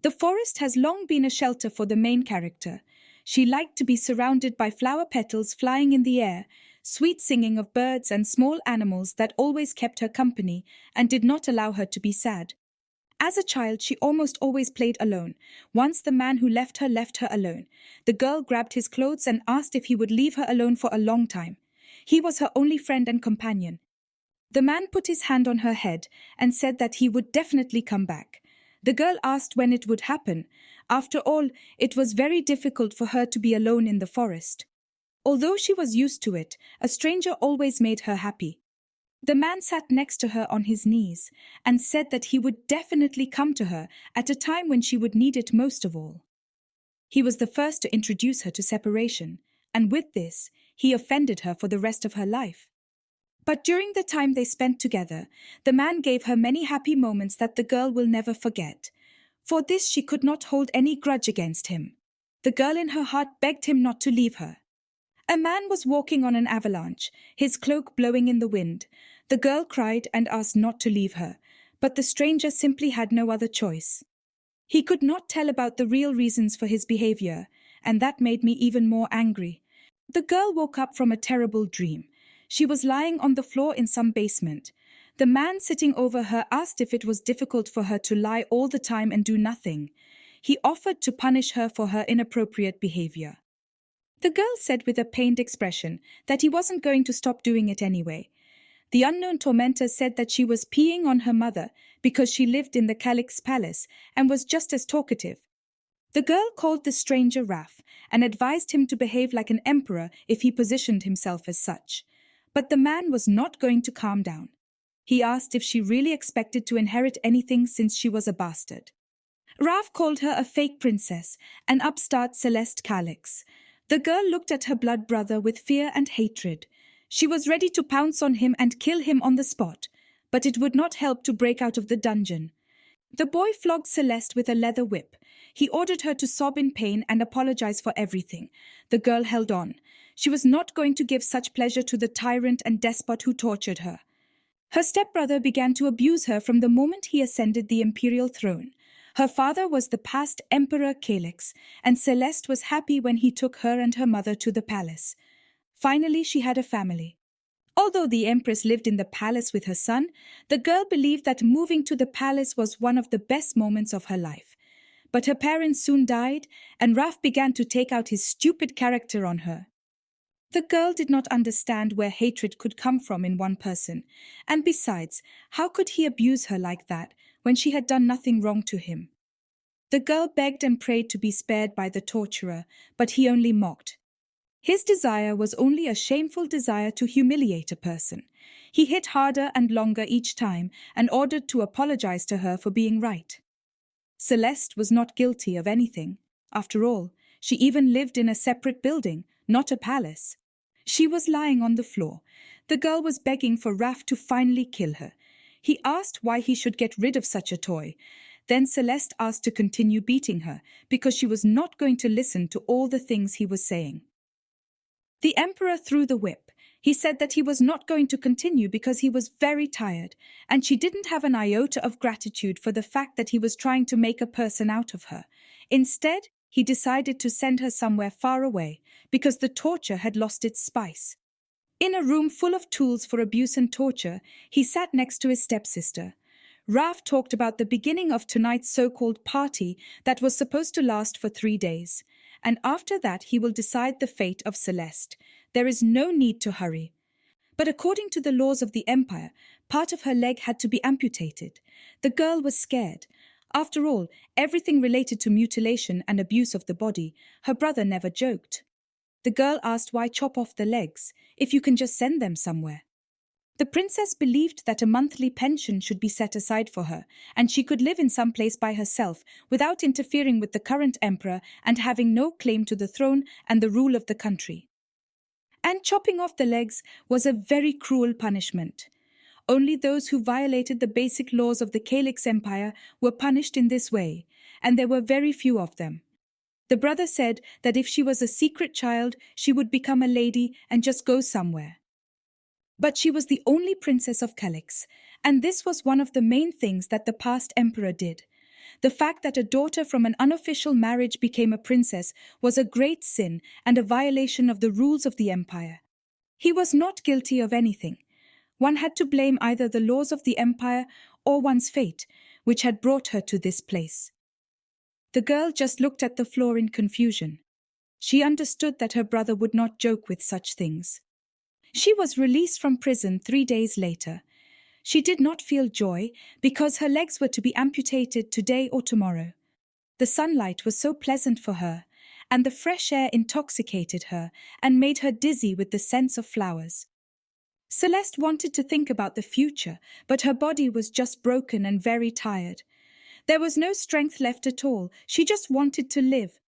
The forest has long been a shelter for the main character. She liked to be surrounded by flower petals flying in the air, sweet singing of birds and small animals that always kept her company and did not allow her to be sad. As a child, she almost always played alone. Once the man who left her alone. The girl grabbed his clothes and asked if he would leave her alone for a long time. He was her only friend and companion. The man put his hand on her head and said that he would definitely come back. The girl asked when it would happen. After all, it was very difficult for her to be alone in the forest. Although she was used to it, a stranger always made her happy. The man sat next to her on his knees and said that he would definitely come to her at a time when she would need it most of all. He was the first to introduce her to separation, and with this, he offended her for the rest of her life. But during the time they spent together, the man gave her many happy moments that the girl will never forget. For this she could not hold any grudge against him. The girl in her heart begged him not to leave her. A man was walking on an avalanche, his cloak blowing in the wind. The girl cried and asked not to leave her, but the stranger simply had no other choice. He could not tell about the real reasons for his behavior, and that made me even more angry. The girl woke up from a terrible dream. She was lying on the floor in some basement. The man sitting over her asked if it was difficult for her to lie all the time and do nothing. He offered to punish her for her inappropriate behavior. The girl said with a pained expression that he wasn't going to stop doing it anyway. The unknown tormentor said that she was peeing on her mother because she lived in the Calyx palace and was just as talkative. The girl called the stranger Raph and advised him to behave like an emperor if he positioned himself as such. But the man was not going to calm down. He asked if she really expected to inherit anything since she was a bastard. Raph called her a fake princess, an upstart Celeste Calyx. The girl looked at her blood brother with fear and hatred. She was ready to pounce on him and kill him on the spot, but it would not help to break out of the dungeon. The boy flogged Celeste with a leather whip. He ordered her to sob in pain and apologize for everything. The girl held on. She was not going to give such pleasure to the tyrant and despot who tortured her. Her stepbrother began to abuse her from the moment he ascended the imperial throne. Her father was the past Emperor Calyx, and Celeste was happy when he took her and her mother to the palace. Finally, she had a family. Although the empress lived in the palace with her son, the girl believed that moving to the palace was one of the best moments of her life. But her parents soon died, and Raph began to take out his stupid character on her. The girl did not understand where hatred could come from in one person, and besides, how could he abuse her like that when she had done nothing wrong to him? The girl begged and prayed to be spared by the torturer, but he only mocked. His desire was only a shameful desire to humiliate a person. He hit harder and longer each time and ordered to apologize to her for being right. Celeste was not guilty of anything. After all, she even lived in a separate building, not a palace. She was lying on the floor. The girl was begging for Raph to finally kill her. He asked why he should get rid of such a toy. Then Celeste asked to continue beating her because she was not going to listen to all the things he was saying. The emperor threw the whip. He said that he was not going to continue because he was very tired, and she didn't have an iota of gratitude for the fact that he was trying to make a person out of her. Instead, he decided to send her somewhere far away because the torture had lost its spice. In a room full of tools for abuse and torture, he sat next to his stepsister. Raph talked about the beginning of tonight's so-called party that was supposed to last for 3 days. And after that he will decide the fate of Celeste. There is no need to hurry. But according to the laws of the Empire, part of her leg had to be amputated. The girl was scared. After all, everything related to mutilation and abuse of the body, her brother never joked. The girl asked why chop off the legs, if you can just send them somewhere. The princess believed that a monthly pension should be set aside for her, and she could live in some place by herself without interfering with the current emperor and having no claim to the throne and the rule of the country. And chopping off the legs was a very cruel punishment. Only those who violated the basic laws of the Calyx Empire were punished in this way, and there were very few of them. The brother said that if she was a secret child, she would become a lady and just go somewhere. But she was the only princess of Calyx, and this was one of the main things that the past emperor did. The fact that a daughter from an unofficial marriage became a princess was a great sin and a violation of the rules of the empire. He was not guilty of anything. One had to blame either the laws of the empire or one's fate, which had brought her to this place. The girl just looked at the floor in confusion. She understood that her brother would not joke with such things. She was released from prison 3 days later. She did not feel joy because her legs were to be amputated today or tomorrow. The sunlight was so pleasant for her, and the fresh air intoxicated her and made her dizzy with the scents of flowers. Celeste wanted to think about the future, but her body was just broken and very tired. There was no strength left at all. She just wanted to live.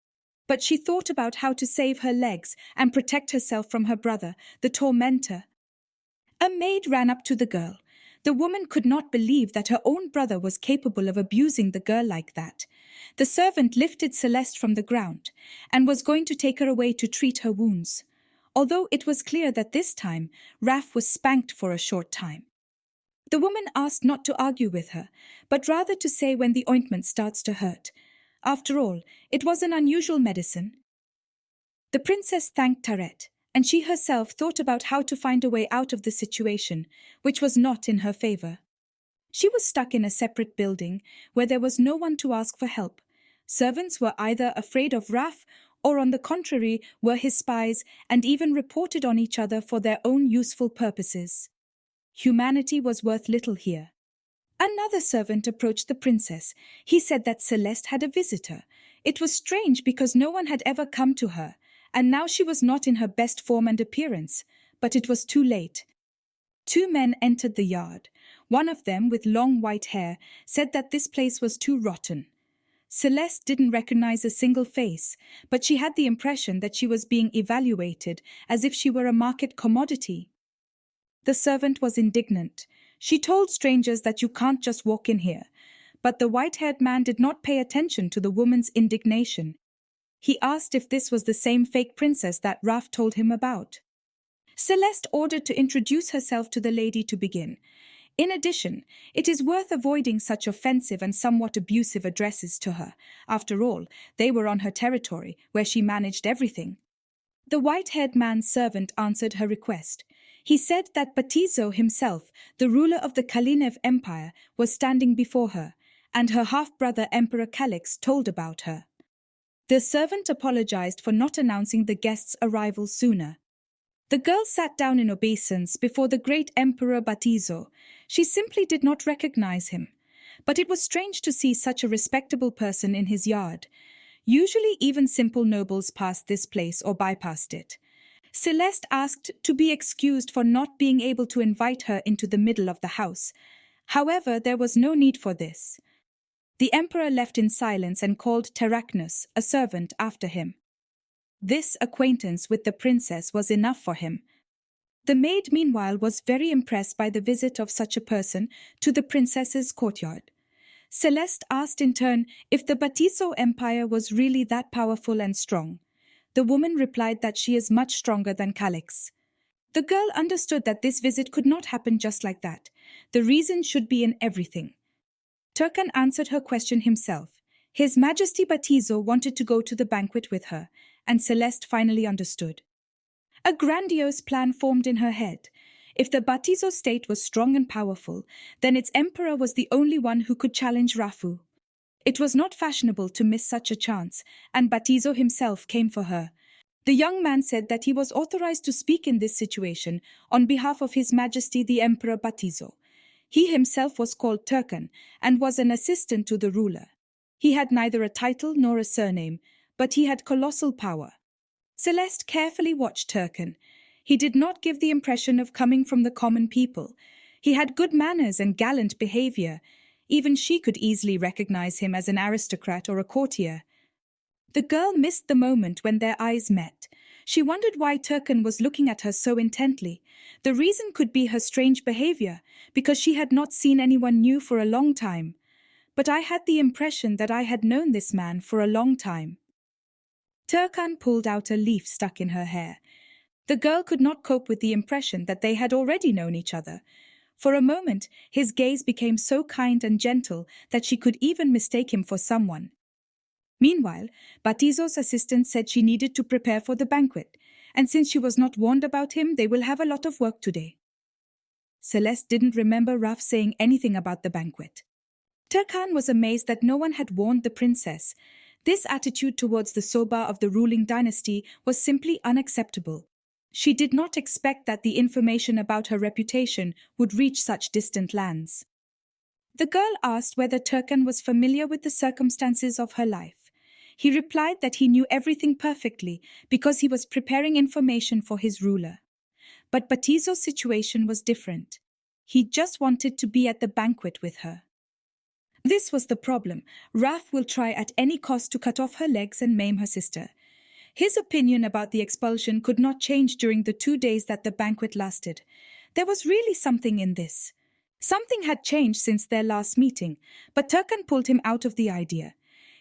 But she thought about how to save her legs and protect herself from her brother, the tormentor. A maid ran up to the girl. The woman could not believe that her own brother was capable of abusing the girl like that. The servant lifted Celeste from the ground and was going to take her away to treat her wounds, although it was clear that this time Raph was spanked for a short time. The woman asked not to argue with her, but rather to say when the ointment starts to hurt. After all, it was an unusual medicine. The princess thanked Tarette, and she herself thought about how to find a way out of the situation, which was not in her favor. She was stuck in a separate building where there was no one to ask for help. Servants were either afraid of Raph or, on the contrary, were his spies and even reported on each other for their own useful purposes. Humanity was worth little here. Another servant approached the princess. He said that Celeste had a visitor. It was strange because no one had ever come to her, and now she was not in her best form and appearance, but it was too late. 2 men entered the yard. One of them, with long white hair, said that this place was too rotten. Celeste didn't recognize a single face, but she had the impression that she was being evaluated as if she were a market commodity. The servant was indignant. She told strangers that you can't just walk in here, but the white-haired man did not pay attention to the woman's indignation. He asked if this was the same fake princess that Raph told him about. Celeste ordered to introduce herself to the lady to begin. In addition, it is worth avoiding such offensive and somewhat abusive addresses to her. After all, they were on her territory, where she managed everything. The white-haired man's servant answered her request. He said that Batizo himself, the ruler of the Kalinev Empire, was standing before her, and her half-brother Emperor Calix told about her. The servant apologized for not announcing the guest's arrival sooner. The girl sat down in obeisance before the great Emperor Batizo. She simply did not recognize him. But it was strange to see such a respectable person in his yard. Usually even simple nobles passed this place or bypassed it. Celeste asked to be excused for not being able to invite her into the middle of the house. However, there was no need for this. The emperor left in silence and called Terraknus, a servant, after him. This acquaintance with the princess was enough for him. The maid, meanwhile, was very impressed by the visit of such a person to the princess's courtyard. Celeste asked in turn if the Batizo Empire was really that powerful and strong. The woman replied that she is much stronger than Calix. The girl understood that this visit could not happen just like that. The reason should be in everything. Terkan answered her question himself. His Majesty Batizo wanted to go to the banquet with her, and Celeste finally understood. A grandiose plan formed in her head. If the Batizo state was strong and powerful, then its emperor was the only one who could challenge Rafu. It was not fashionable to miss such a chance, and Batizo himself came for her. The young man said that he was authorized to speak in this situation on behalf of His Majesty the Emperor Batizo. He himself was called Terkan and was an assistant to the ruler. He had neither a title nor a surname, but he had colossal power. Celeste carefully watched Terkan. He did not give the impression of coming from the common people. He had good manners and gallant behavior. Even she could easily recognize him as an aristocrat or a courtier. The girl missed the moment when their eyes met. She wondered why Terkan was looking at her so intently. The reason could be her strange behavior, because she had not seen anyone new for a long time. But I had the impression that I had known this man for a long time. Terkan pulled out a leaf stuck in her hair. The girl could not cope with the impression that they had already known each other. For a moment, his gaze became so kind and gentle that she could even mistake him for someone. Meanwhile, Batizo's assistant said she needed to prepare for the banquet, and since she was not warned about him, they will have a lot of work today. Celeste didn't remember Raf saying anything about the banquet. Terkan was amazed that no one had warned the princess. This attitude towards the Soba of the ruling dynasty was simply unacceptable. She did not expect that the information about her reputation would reach such distant lands. The girl asked whether Terkan was familiar with the circumstances of her life. He replied that he knew everything perfectly because he was preparing information for his ruler. But Batizo's situation was different. He just wanted to be at the banquet with her. This was the problem. Raf will try at any cost to cut off her legs and maim her sister. His opinion about the expulsion could not change during the 2 days that the banquet lasted. There was really something in this. Something had changed since their last meeting, but Terkan pulled him out of the idea.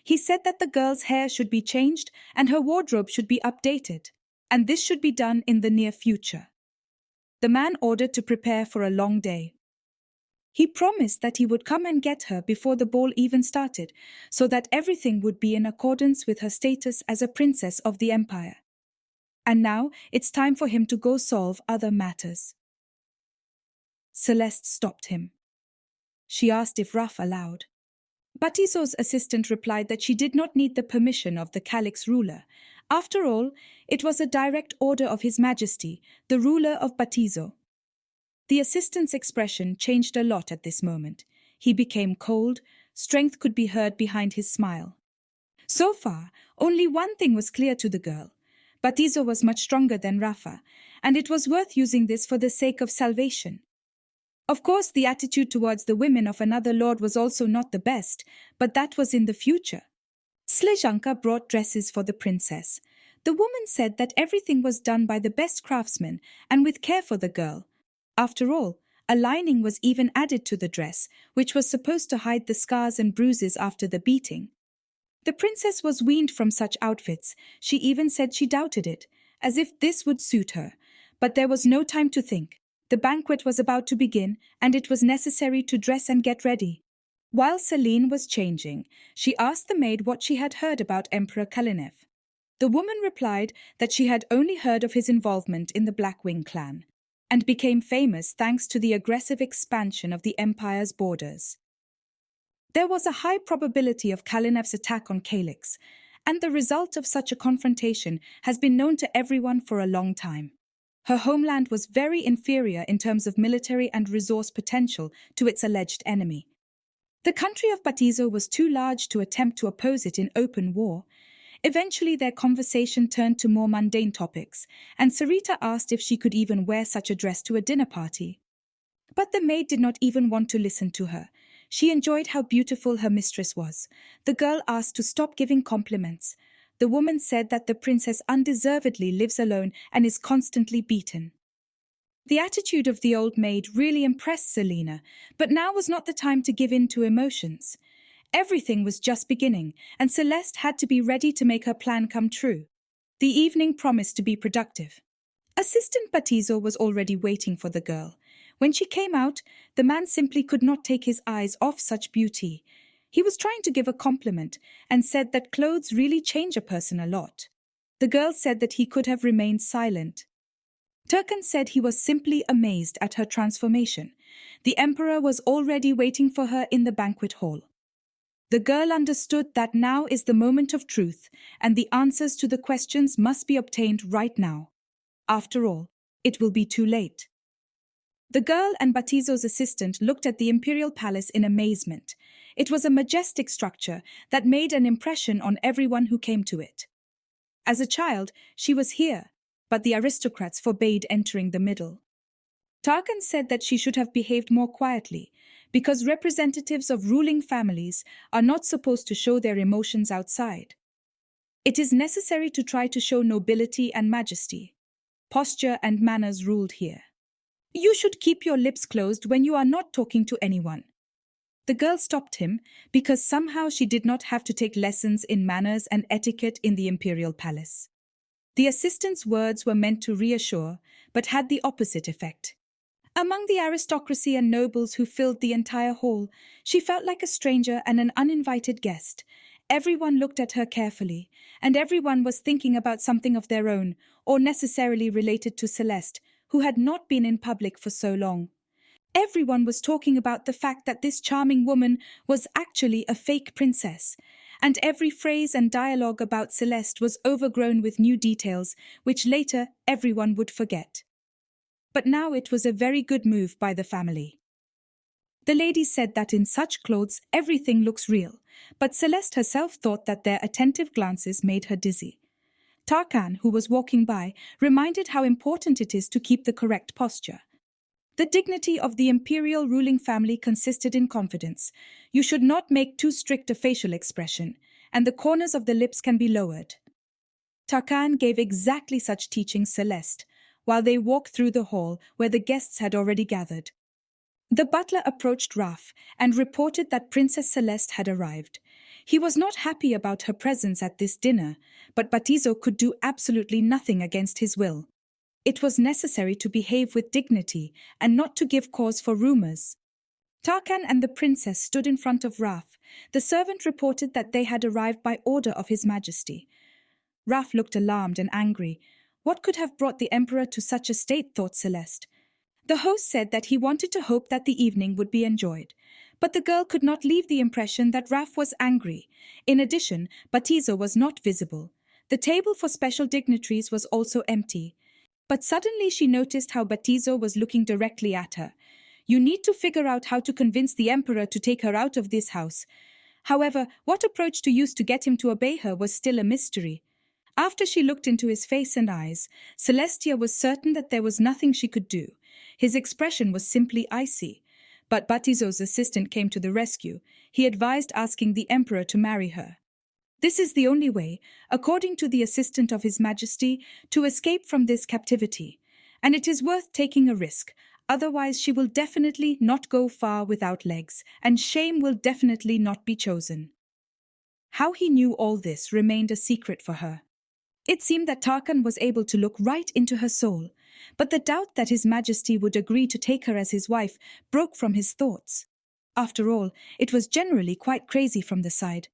He said that the girl's hair should be changed and her wardrobe should be updated, and this should be done in the near future. The man ordered to prepare for a long day. He promised that he would come and get her before the ball even started, so that everything would be in accordance with her status as a princess of the empire. And now it's time for him to go solve other matters. Celeste stopped him. She asked if Raf allowed. Batizo's assistant replied that she did not need the permission of the Calyx ruler. After all, it was a direct order of His Majesty, the ruler of Batizo. The assistant's expression changed a lot at this moment. He became cold, strength could be heard behind his smile. So far, only one thing was clear to the girl. Batizo was much stronger than Rafa, and it was worth using this for the sake of salvation. Of course, the attitude towards the women of another lord was also not the best, but that was in the future. Slezhanka brought dresses for the princess. The woman said that everything was done by the best craftsmen and with care for the girl. After all, a lining was even added to the dress, which was supposed to hide the scars and bruises after the beating. The princess was weaned from such outfits. She even said she doubted it, as if this would suit her. But there was no time to think. The banquet was about to begin, and it was necessary to dress and get ready. While Celine was changing, she asked the maid what she had heard about Emperor Kalinev. The woman replied that she had only heard of his involvement in the Blackwing clan, and became famous thanks to the aggressive expansion of the empire's borders. There was a high probability of Kalinev's attack on Calyx, and the result of such a confrontation has been known to everyone for a long time. Her homeland was very inferior in terms of military and resource potential to its alleged enemy. The country of Batizo was too large to attempt to oppose it in open war. Eventually their conversation turned to more mundane topics, and Sarita asked if she could even wear such a dress to a dinner party. But the maid did not even want to listen to her. She enjoyed how beautiful her mistress was. The girl asked to stop giving compliments. The woman said that the princess undeservedly lives alone and is constantly beaten. The attitude of the old maid really impressed Selena, but now was not the time to give in to emotions. Everything was just beginning, and Celeste had to be ready to make her plan come true. The evening promised to be productive. Assistant Batizo was already waiting for the girl. When she came out, the man simply could not take his eyes off such beauty. He was trying to give a compliment and said that clothes really change a person a lot. The girl said that he could have remained silent. Terkan said he was simply amazed at her transformation. The emperor was already waiting for her in the banquet hall. The girl understood that now is the moment of truth, and the answers to the questions must be obtained right now. After all, it will be too late. The girl and Batizo's assistant looked at the imperial palace in amazement. It was a majestic structure that made an impression on everyone who came to it. As a child, she was here, but the aristocrats forbade entering the middle. Terkan said that she should have behaved more quietly, because representatives of ruling families are not supposed to show their emotions outside. It is necessary to try to show nobility and majesty. Posture and manners ruled here. You should keep your lips closed when you are not talking to anyone. The girl stopped him because somehow she did not have to take lessons in manners and etiquette in the imperial palace. The assistant's words were meant to reassure, but had the opposite effect. Among the aristocracy and nobles who filled the entire hall, she felt like a stranger and an uninvited guest. Everyone looked at her carefully, and everyone was thinking about something of their own, or necessarily related to Celeste, who had not been in public for so long. Everyone was talking about the fact that this charming woman was actually a fake princess, and every phrase and dialogue about Celeste was overgrown with new details, which later everyone would forget. But now it was a very good move by the family. The ladies said that in such clothes everything looks real, but Celeste herself thought that their attentive glances made her dizzy. Terkan, who was walking by, reminded how important it is to keep the correct posture. The dignity of the imperial ruling family consisted in confidence. You should not make too strict a facial expression, and the corners of the lips can be lowered. Terkan gave exactly such teachings Celeste, while they walked through the hall where the guests had already gathered. The butler approached Raf and reported that Princess Celeste had arrived. He was not happy about her presence at this dinner, but Batizo could do absolutely nothing against his will. It was necessary to behave with dignity and not to give cause for rumors. Terkan and the princess stood in front of Raf. The servant reported that they had arrived by order of His Majesty. Raf looked alarmed and angry. What could have brought the emperor to such a state, thought Celeste. The host said that he wanted to hope that the evening would be enjoyed. But the girl could not leave the impression that Raf was angry. In addition, Batizo was not visible. The table for special dignitaries was also empty. But suddenly she noticed how Batizo was looking directly at her. You need to figure out how to convince the emperor to take her out of this house. However, what approach to use to get him to obey her was still a mystery. After she looked into his face and eyes, Celestia was certain that there was nothing she could do. His expression was simply icy. But Batizo's assistant came to the rescue. He advised asking the emperor to marry her. This is the only way, according to the assistant of His Majesty, to escape from this captivity. And it is worth taking a risk, otherwise she will definitely not go far without legs, and shame will definitely not be chosen. How he knew all this remained a secret for her. It seemed that Terkan was able to look right into her soul, but the doubt that His Majesty would agree to take her as his wife broke from his thoughts. After all, it was generally quite crazy from the side.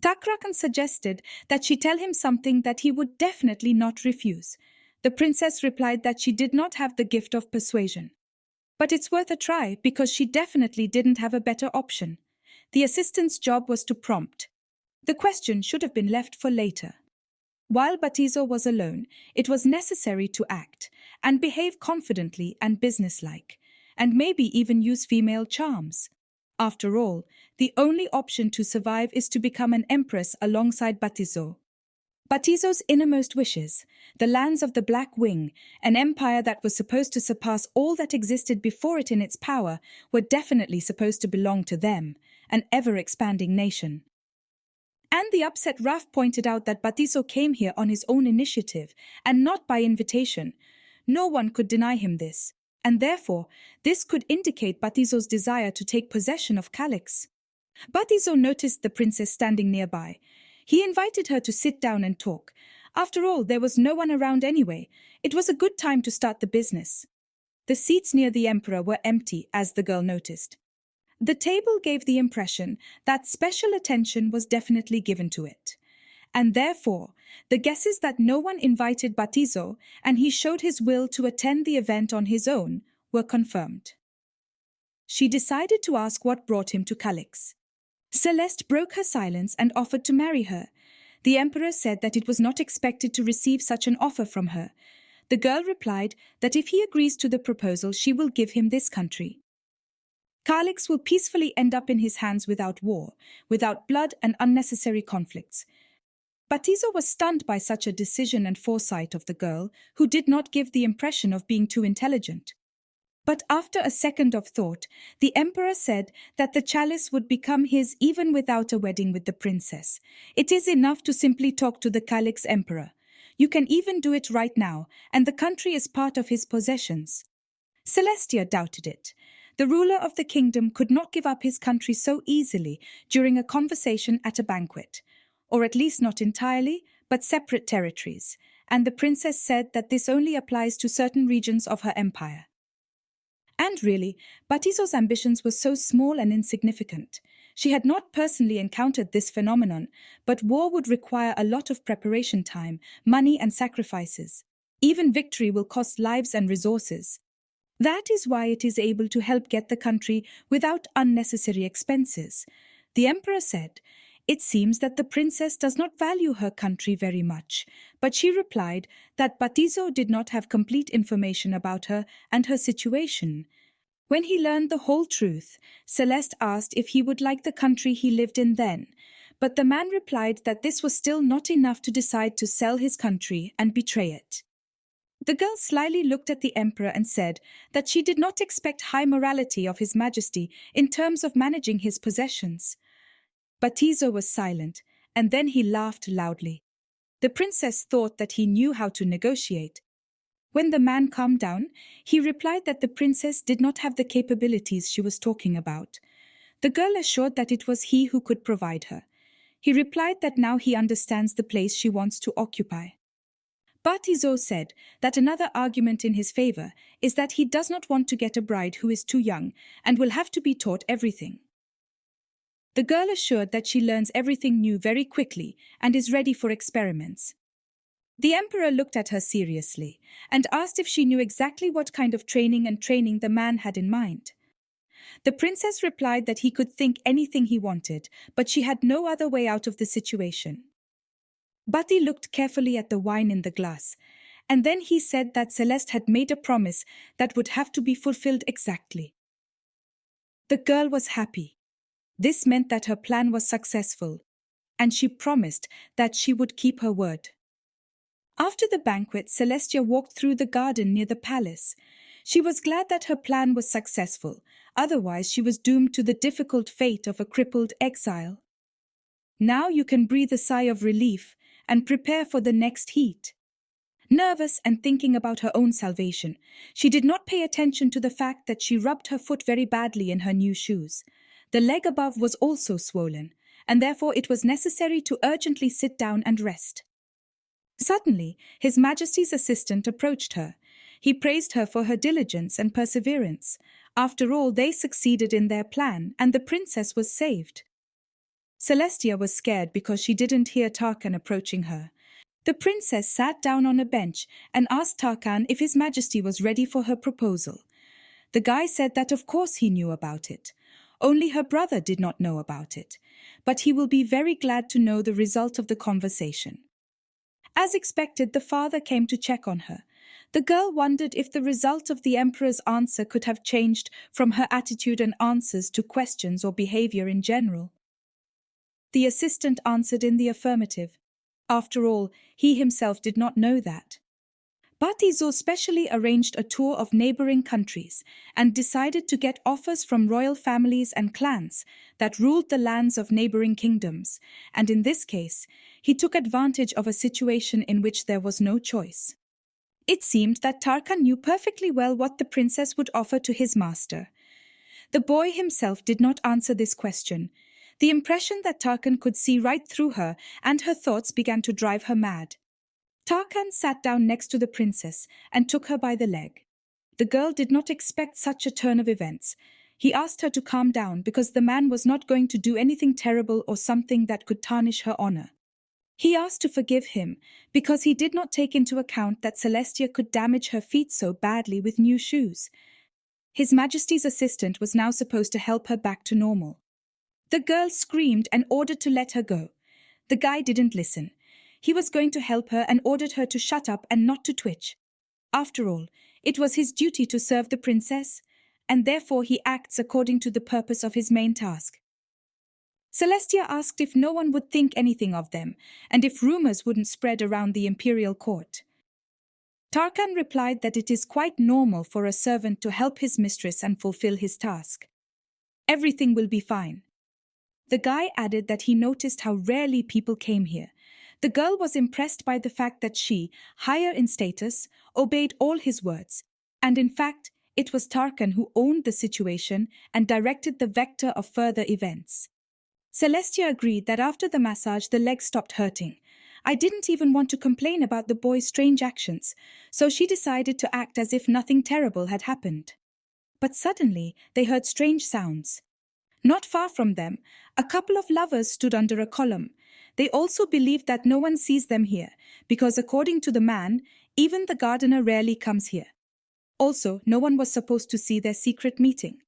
Terkan suggested that she tell him something that he would definitely not refuse. The princess replied that she did not have the gift of persuasion. But it's worth a try because she definitely didn't have a better option. The assistant's job was to prompt. The question should have been left for later. While Batizo was alone, it was necessary to act and behave confidently and businesslike, and maybe even use female charms. After all, the only option to survive is to become an empress alongside Batizo. Batizo's innermost wishes, the lands of the Black Wing, an empire that was supposed to surpass all that existed before it in its power, were definitely supposed to belong to them, an ever-expanding nation. And the upset Raf pointed out that Batizo came here on his own initiative, and not by invitation. No one could deny him this. And therefore, this could indicate Batizo's desire to take possession of Calix. Batizo noticed the princess standing nearby. He invited her to sit down and talk. After all, there was no one around anyway. It was a good time to start the business. The seats near the emperor were empty, as the girl noticed. The table gave the impression that special attention was definitely given to it. And therefore, the guess is that no one invited Batizo, and he showed his will to attend the event on his own, were confirmed. She decided to ask what brought him to Calix. Celeste broke her silence and offered to marry her. The emperor said that it was not expected to receive such an offer from her. The girl replied that if he agrees to the proposal, she will give him this country. Calix will peacefully end up in his hands without war, without blood and unnecessary conflicts. Batizo was stunned by such a decision and foresight of the girl, who did not give the impression of being too intelligent. But after a second of thought, the emperor said that the chalice would become his even without a wedding with the princess. It is enough to simply talk to the Calix emperor. You can even do it right now, and the country is part of his possessions. Celestia doubted it. The ruler of the kingdom could not give up his country so easily during a conversation at a banquet. Or at least not entirely, but separate territories, and the princess said that this only applies to certain regions of her empire. And really, Batizo's ambitions were so small and insignificant. She had not personally encountered this phenomenon, but war would require a lot of preparation time, money and sacrifices. Even victory will cost lives and resources. That is why it is able to help get the country without unnecessary expenses. The emperor said, "It seems that the princess does not value her country very much," but she replied that Batizo did not have complete information about her and her situation. When he learned the whole truth, Celeste asked if he would like the country he lived in then, but the man replied that this was still not enough to decide to sell his country and betray it. The girl slyly looked at the emperor and said that she did not expect high morality of His Majesty in terms of managing his possessions. Batizo was silent, and then he laughed loudly. The princess thought that he knew how to negotiate. When the man calmed down, he replied that the princess did not have the capabilities she was talking about. The girl assured that it was he who could provide her. He replied that now he understands the place she wants to occupy. Batizo said that another argument in his favor is that he does not want to get a bride who is too young and will have to be taught everything. The girl assured that she learns everything new very quickly and is ready for experiments. The emperor looked at her seriously and asked if she knew exactly what kind of training the man had in mind. The princess replied that he could think anything he wanted, but she had no other way out of the situation. Bati looked carefully at the wine in the glass, and then he said that Celeste had made a promise that would have to be fulfilled exactly. The girl was happy. This meant that her plan was successful, and she promised that she would keep her word. After the banquet, Celestia walked through the garden near the palace. She was glad that her plan was successful, otherwise she was doomed to the difficult fate of a crippled exile. Now you can breathe a sigh of relief and prepare for the next heat. Nervous and thinking about her own salvation, she did not pay attention to the fact that she rubbed her foot very badly in her new shoes. The leg above was also swollen, and therefore it was necessary to urgently sit down and rest. Suddenly, His Majesty's assistant approached her. He praised her for her diligence and perseverance. After all, they succeeded in their plan, and the princess was saved. Celestia was scared because she didn't hear Terkan approaching her. The princess sat down on a bench and asked Terkan if His Majesty was ready for her proposal. The guy said that of course he knew about it. Only her brother did not know about it, but he will be very glad to know the result of the conversation. As expected, the father came to check on her. The girl wondered if the result of the emperor's answer could have changed from her attitude and answers to questions or behavior in general. The assistant answered in the affirmative. After all, he himself did not know that. Batizo specially arranged a tour of neighboring countries and decided to get offers from royal families and clans that ruled the lands of neighboring kingdoms, and in this case, he took advantage of a situation in which there was no choice. It seemed that Terkan knew perfectly well what the princess would offer to his master. The boy himself did not answer this question. The impression that Terkan could see right through her and her thoughts began to drive her mad. Terkan sat down next to the princess and took her by the leg. The girl did not expect such a turn of events. He asked her to calm down because the man was not going to do anything terrible or something that could tarnish her honor. He asked to forgive him because he did not take into account that Celestia could damage her feet so badly with new shoes. His Majesty's assistant was now supposed to help her back to normal. The girl screamed and ordered to let her go. The guy didn't listen. He was going to help her and ordered her to shut up and not to twitch. After all, it was his duty to serve the princess, and therefore he acts according to the purpose of his main task. Celestia asked if no one would think anything of them, and if rumors wouldn't spread around the imperial court. Terkan replied that it is quite normal for a servant to help his mistress and fulfill his task. Everything will be fine. The guy added that he noticed how rarely people came here. The girl was impressed by the fact that she, higher in status, obeyed all his words, and in fact, it was Terkan who owned the situation and directed the vector of further events. Celestia agreed that after the massage the leg stopped hurting. I didn't even want to complain about the boy's strange actions, so she decided to act as if nothing terrible had happened. but suddenly they heard strange sounds. Not far from them, a couple of lovers stood under a column. They also believed that no one sees them here, because according to the man, even the gardener rarely comes here. Also, no one was supposed to see their secret meeting.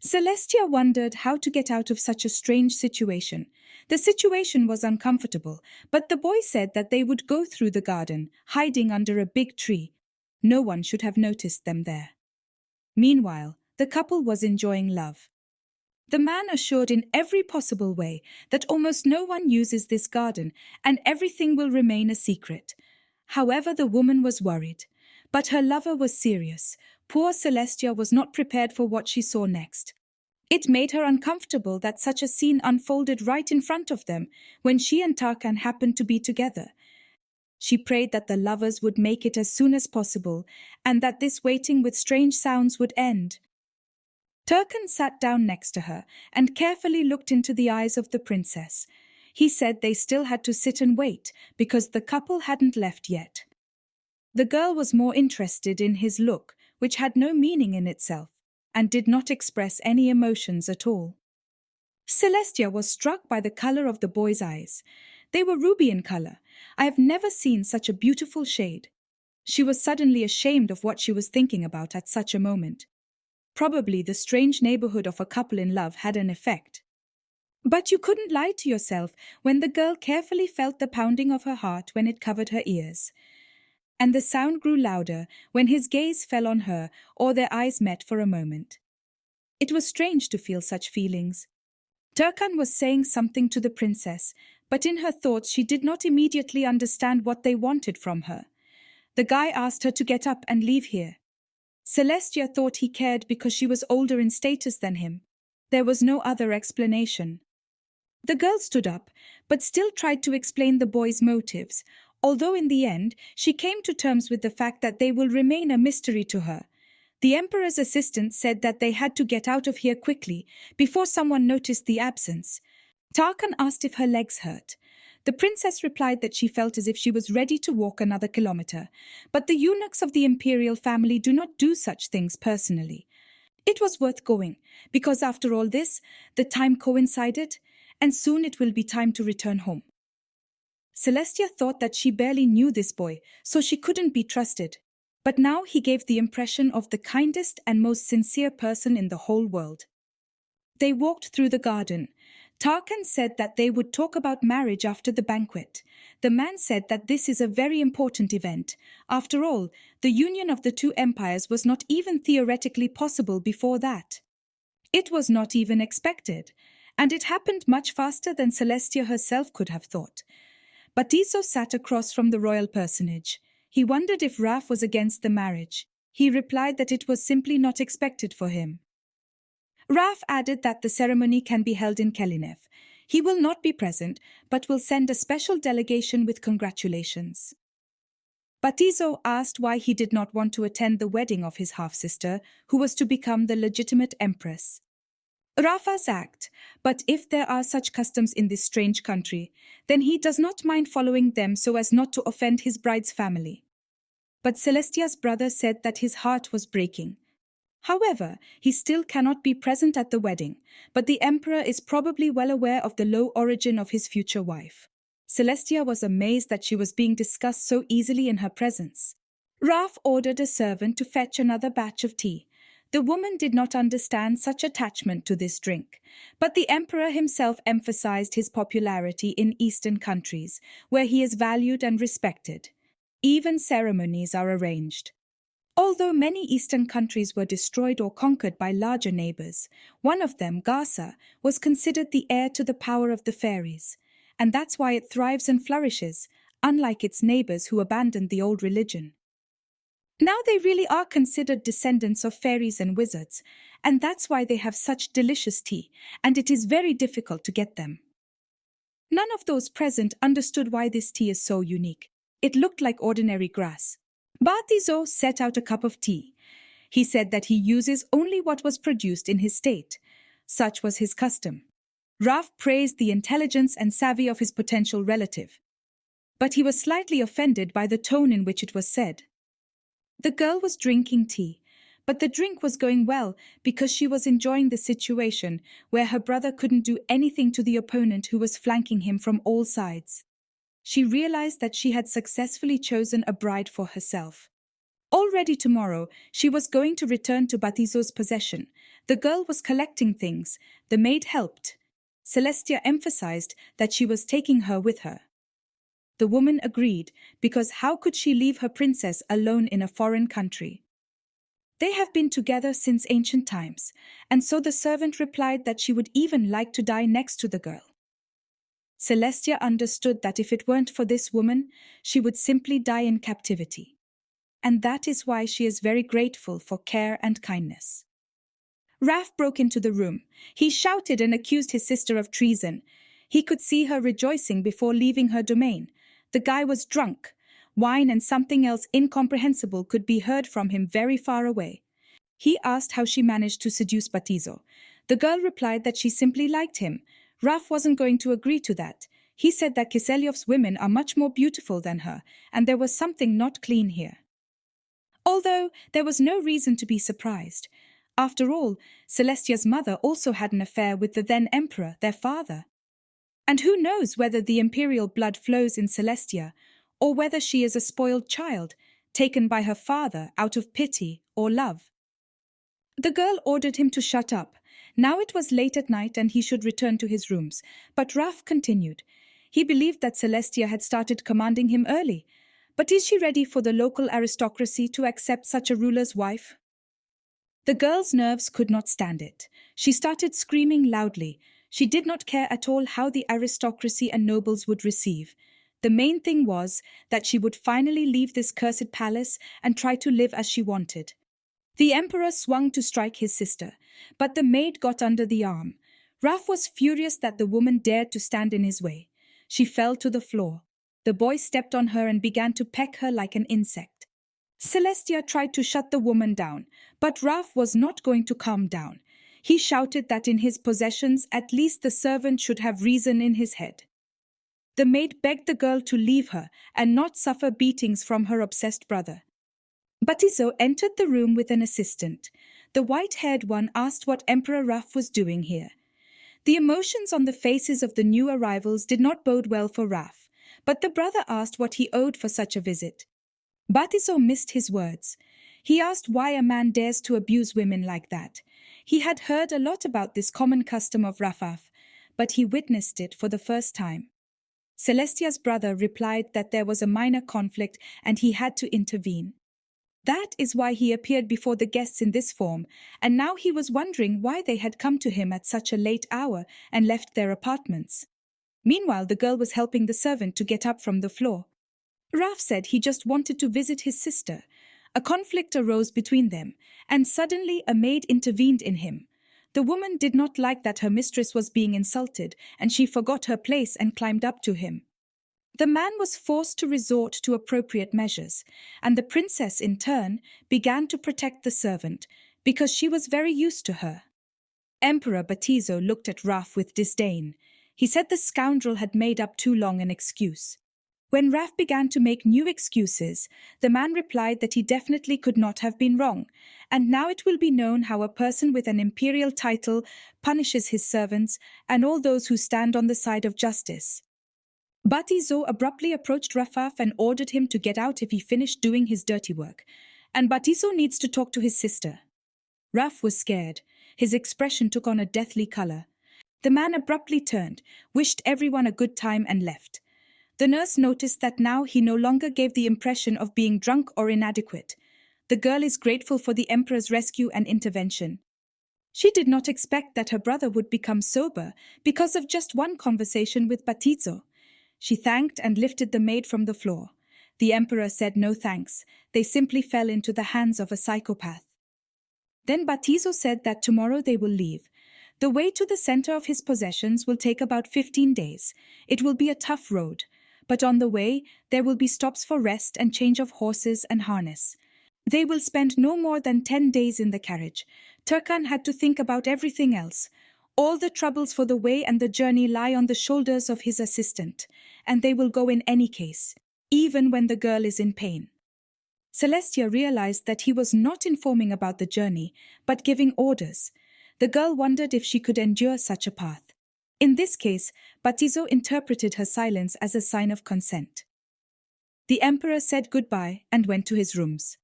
Celestia wondered how to get out of such a strange situation. The situation was uncomfortable, but the boy said that they would go through the garden, hiding under a big tree. No one should have noticed them there. Meanwhile, the couple was enjoying love. The man assured in every possible way that almost no one uses this garden and everything will remain a secret. However, the woman was worried. But her lover was serious. Poor Celestia was not prepared for what she saw next. It made her uncomfortable that such a scene unfolded right in front of them when she and Terkan happened to be together. She prayed that the lovers would make it as soon as possible and that this waiting with strange sounds would end. Terkan sat down next to her and carefully looked into the eyes of the princess. He said they still had to sit and wait because the couple hadn't left yet. The girl was more interested in his look, which had no meaning in itself, and did not express any emotions at all. Celestia was struck by the color of the boy's eyes. They were ruby in color. I have never seen such a beautiful shade. She was suddenly ashamed of what she was thinking about at such a moment. Probably the strange neighborhood of a couple in love had an effect. But you couldn't lie to yourself when the girl carefully felt the pounding of her heart when it covered her ears. And the sound grew louder when his gaze fell on her or their eyes met for a moment. It was strange to feel such feelings. Terkan was saying something to the princess, but in her thoughts she did not immediately understand what they wanted from her. The guy asked her to get up and leave here. Celestia thought he cared because she was older in status than him. There was no other explanation. The girl stood up, but still tried to explain the boy's motives, although in the end she came to terms with the fact that they will remain a mystery to her. The emperor's assistant said that they had to get out of here quickly before someone noticed the absence. Terkan asked if her legs hurt. The princess replied that she felt as if she was ready to walk another kilometer, but the eunuchs of the imperial family do not do such things personally. It was worth going, because after all this, the time coincided, and soon it will be time to return home. Celestia thought that she barely knew this boy, so she couldn't be trusted. But now he gave the impression of the kindest and most sincere person in the whole world. They walked through the garden. Terkan said that they would talk about marriage after the banquet. The man said that this is a very important event. After all, the union of the two empires was not even theoretically possible before that. It was not even expected, and it happened much faster than Celestia herself could have thought. Batizo sat across from the royal personage. He wondered if Raf was against the marriage. He replied that it was simply not expected for him. Raf added that the ceremony can be held in Kelinev. He will not be present, but will send a special delegation with congratulations. Batizo asked why he did not want to attend the wedding of his half-sister, who was to become the legitimate empress. Rafas asked, but if there are such customs in this strange country, then he does not mind following them so as not to offend his bride's family. But Celestia's brother said that his heart was breaking. However, he still cannot be present at the wedding, but the emperor is probably well aware of the low origin of his future wife. Celestia was amazed that she was being discussed so easily in her presence. Raf ordered a servant to fetch another batch of tea. The woman did not understand such attachment to this drink, but the emperor himself emphasized his popularity in Eastern countries, where he is valued and respected. Even ceremonies are arranged. Although many Eastern countries were destroyed or conquered by larger neighbors, one of them, Gaza, was considered the heir to the power of the fairies, and that's why it thrives and flourishes, unlike its neighbors who abandoned the old religion. Now they really are considered descendants of fairies and wizards, and that's why they have such delicious tea, and it is very difficult to get them. None of those present understood why this tea is so unique. It looked like ordinary grass. Batizo set out a cup of tea. He said that he uses only what was produced in his state. Such was his custom. Raf praised the intelligence and savvy of his potential relative. But he was slightly offended by the tone in which it was said. The girl was drinking tea, But the drink was going well because she was enjoying the situation where her brother couldn't do anything to the opponent who was flanking him from all sides. She realized that she had successfully chosen a bride for herself. Already tomorrow, she was going to return to Batizo's possession. The girl was collecting things. The maid helped. Celestia emphasized that she was taking her with her. The woman agreed, because how could she leave her princess alone in a foreign country? They have been together since ancient times, and so the servant replied that she would even like to die next to the girl. Celestia understood that if it weren't for this woman, she would simply die in captivity. And that is why she is very grateful for care and kindness. Raf broke into the room. He shouted and accused his sister of treason. He could see her rejoicing before leaving her domain. The guy was drunk. Wine and something else incomprehensible could be heard from him very far away. He asked how she managed to seduce Batizo. The girl replied that she simply liked him. Raf wasn't going to agree to that. He said that Kiselyov's women are much more beautiful than her, and there was something not clean here. Although there was no reason to be surprised. After all, Celestia's mother also had an affair with the then emperor, their father. And who knows whether the imperial blood flows in Celestia, or whether she is a spoiled child, taken by her father out of pity or love. The girl ordered him to shut up. Now it was late at night and he should return to his rooms, but Raf continued. He believed that Celestia had started commanding him early. But is she ready for the local aristocracy to accept such a ruler's wife? The girl's nerves could not stand it. She started screaming loudly. She did not care at all how the aristocracy and nobles would receive. The main thing was that she would finally leave this cursed palace and try to live as she wanted. The emperor swung to strike his sister, but the maid got under the arm. Raf was furious that the woman dared to stand in his way. She fell to the floor. The boy stepped on her and began to peck her like an insect. Celestia tried to shut the woman down, but Raf was not going to calm down. He shouted that in his possessions at least the servant should have reason in his head. The maid begged the girl to leave her and not suffer beatings from her obsessed brother. Batizo entered the room with an assistant. The white-haired one asked what Emperor Raf was doing here. The emotions on the faces of the new arrivals did not bode well for Raf, but the brother asked what he owed for such a visit. Batizo missed his words. He asked why a man dares to abuse women like that. He had heard a lot about this common custom of Rafaf, but he witnessed it for the first time. Celestia's brother replied that there was a minor conflict and he had to intervene. That is why he appeared before the guests in this form, and now he was wondering why they had come to him at such a late hour and left their apartments. Meanwhile, the girl was helping the servant to get up from the floor. Raf said he just wanted to visit his sister. A conflict arose between them, and suddenly a maid intervened in him. The woman did not like that her mistress was being insulted, and she forgot her place and climbed up to him. The man was forced to resort to appropriate measures, and the princess, in turn, began to protect the servant, because she was very used to her. Emperor Batizo looked at Raf with disdain. He said the scoundrel had made up too long an excuse. When Raf began to make new excuses, the man replied that he definitely could not have been wrong, and now it will be known how a person with an imperial title punishes his servants and all those who stand on the side of justice. Batizo abruptly approached Rafaf and ordered him to get out if he finished doing his dirty work, and Batizo needs to talk to his sister. Raf was scared. His expression took on a deathly color. The man abruptly turned, wished everyone a good time and left. The nurse noticed that now he no longer gave the impression of being drunk or inadequate. The girl is grateful for the emperor's rescue and intervention. She did not expect that her brother would become sober because of just one conversation with Batizo. She thanked and lifted the maid from the floor. The emperor said no thanks. They simply fell into the hands of a psychopath. Then Batizo said that tomorrow they will leave. The way to the center of his possessions will take about 15 days. It will be a tough road, but on the way there will be stops for rest and change of horses and harness. They will spend no more than 10 days in the carriage. Terkan had to think about everything else. All the troubles for the way and the journey lie on the shoulders of his assistant, and they will go in any case, even when the girl is in pain. Celestia realized that he was not informing about the journey, but giving orders. The girl wondered if she could endure such a path. In this case, Batizo interpreted her silence as a sign of consent. The emperor said goodbye and went to his rooms.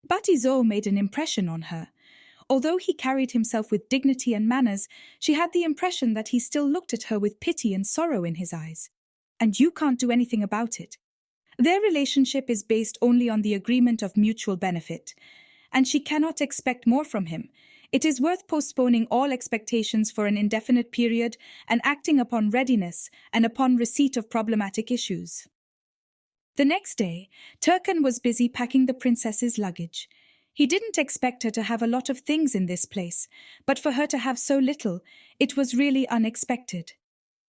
Batizo made an impression on her. Although he carried himself with dignity and manners, she had the impression that he still looked at her with pity and sorrow in his eyes. And you can't do anything about it. Their relationship is based only on the agreement of mutual benefit, and she cannot expect more from him. It is worth postponing all expectations for an indefinite period and acting upon readiness and upon receipt of problematic issues. The next day, Terkan was busy packing the princess's luggage. He didn't expect her to have a lot of things in this place, but for her to have so little, it was really unexpected.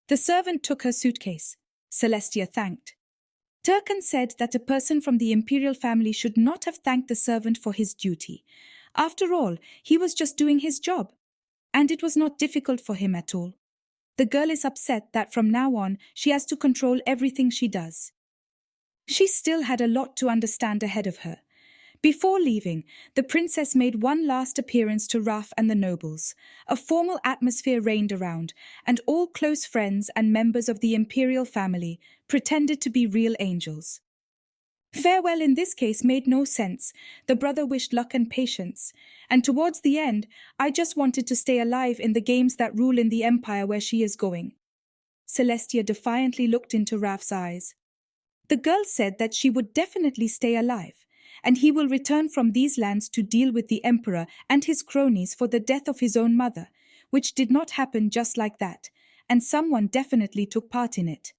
The servant took her suitcase. Celestia thanked. Terkan said that a person from the imperial family should not have thanked the servant for his duty. After all, he was just doing his job. And it was not difficult for him at all. The girl is upset that from now on she has to control everything she does. She still had a lot to understand ahead of her. Before leaving, the princess made one last appearance to Raf and the nobles. A formal atmosphere reigned around, and all close friends and members of the imperial family pretended to be real angels. Farewell in this case made no sense. The brother wished luck and patience, and towards the end, I just wanted to stay alive in the games that rule in the empire where she is going. Celestia defiantly looked into Raf's eyes. The girl said that she would definitely stay alive, and he will return from these lands to deal with the emperor and his cronies for the death of his own mother, which did not happen just like that, and someone definitely took part in it.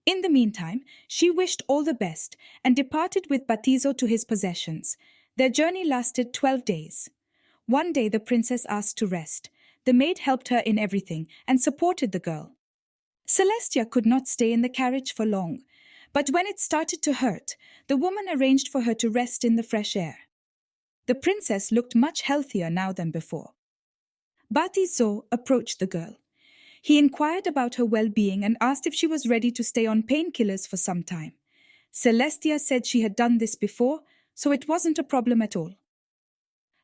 In the meantime, she wished all the best and departed with Batizo to his possessions. Their journey lasted 12 days. One day the princess asked to rest. The maid helped her in everything and supported the girl. Celestia could not stay in the carriage for long, but when it started to hurt, the woman arranged for her to rest in the fresh air. The princess looked much healthier now than before. Batizo approached the girl. He inquired about her well-being and asked if she was ready to stay on painkillers for some time. Celestia said she had done this before, so it wasn't a problem at all.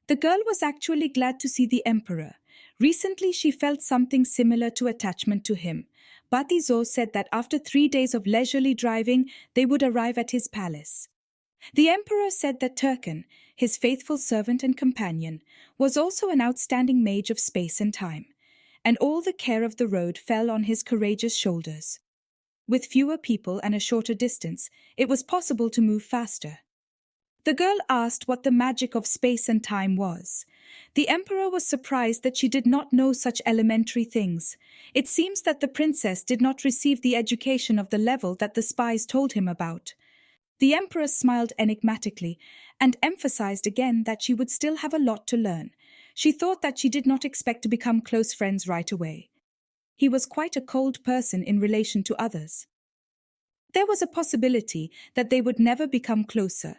The girl was actually glad to see the emperor. Recently she felt something similar to attachment to him. Batizo said that after 3 days of leisurely driving, they would arrive at his palace. The emperor said that Terkan, his faithful servant and companion, was also an outstanding mage of space and time, and all the care of the road fell on his courageous shoulders. With fewer people and a shorter distance, it was possible to move faster. The girl asked what the magic of space and time was. The emperor was surprised that she did not know such elementary things. It seems that the princess did not receive the education of the level that the spies told him about. The emperor smiled enigmatically and emphasized again that she would still have a lot to learn. She thought that she did not expect to become close friends right away. He was quite a cold person in relation to others. There was a possibility that they would never become closer.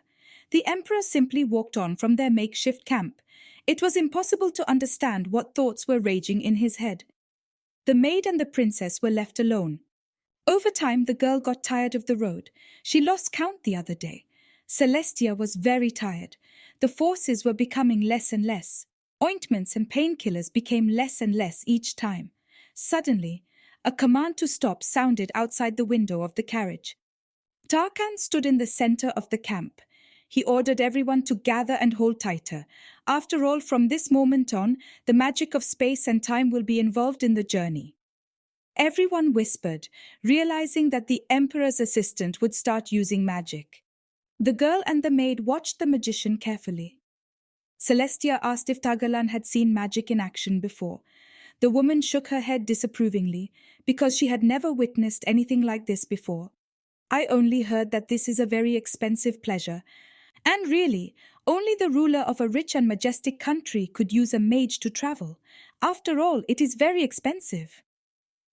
The emperor simply walked on from their makeshift camp. It was impossible to understand what thoughts were raging in his head. The maid and the princess were left alone. Over time, the girl got tired of the road. She lost count the other day. Celestia was very tired. The forces were becoming less and less. Ointments and painkillers became less and less each time. Suddenly, a command to stop sounded outside the window of the carriage. Terkan stood in the center of the camp. He ordered everyone to gather and hold tighter. After all, from this moment on, the magic of space and time will be involved in the journey. Everyone whispered, realizing that the emperor's assistant would start using magic. The girl and the maid watched the magician carefully. Celestia asked if Tagalan had seen magic in action before. The woman shook her head disapprovingly, because she had never witnessed anything like this before. I only heard that this is a very expensive pleasure. And really, only the ruler of a rich and majestic country could use a mage to travel. After all, it is very expensive.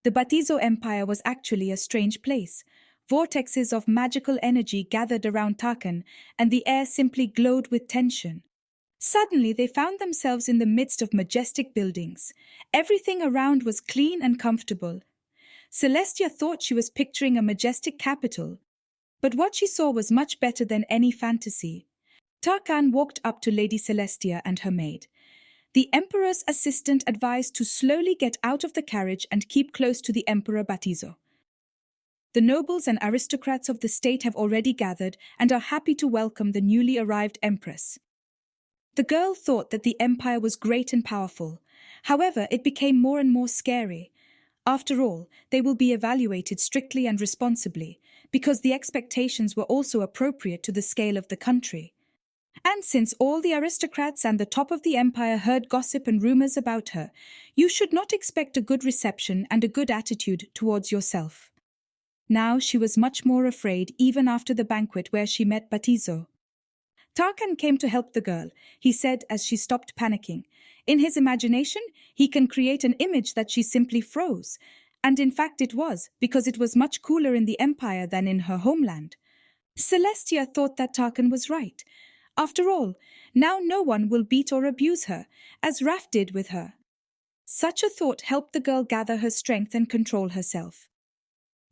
The Batizo Empire was actually a strange place. Vortexes of magical energy gathered around Terkan, and the air simply glowed with tension. Suddenly, they found themselves in the midst of majestic buildings. Everything around was clean and comfortable. Celestia thought she was picturing a majestic capital. But what she saw was much better than any fantasy. Terkan walked up to Lady Celestia and her maid. The emperor's assistant advised to slowly get out of the carriage and keep close to the Emperor Batizo. The nobles and aristocrats of the state have already gathered and are happy to welcome the newly arrived empress. The girl thought that the empire was great and powerful. However, it became more and more scary. After all, they will be evaluated strictly and responsibly, because the expectations were also appropriate to the scale of the country. And since all the aristocrats and the top of the empire heard gossip and rumors about her, you should not expect a good reception and a good attitude towards yourself. Now she was much more afraid even after the banquet where she met Batizo. Terkan came to help the girl, he said as she stopped panicking. In his imagination, he can create an image that she simply froze. And in fact it was, because it was much cooler in the empire than in her homeland. Celestia thought that Terkan was right. After all, now no one will beat or abuse her, as Raf did with her. Such a thought helped the girl gather her strength and control herself.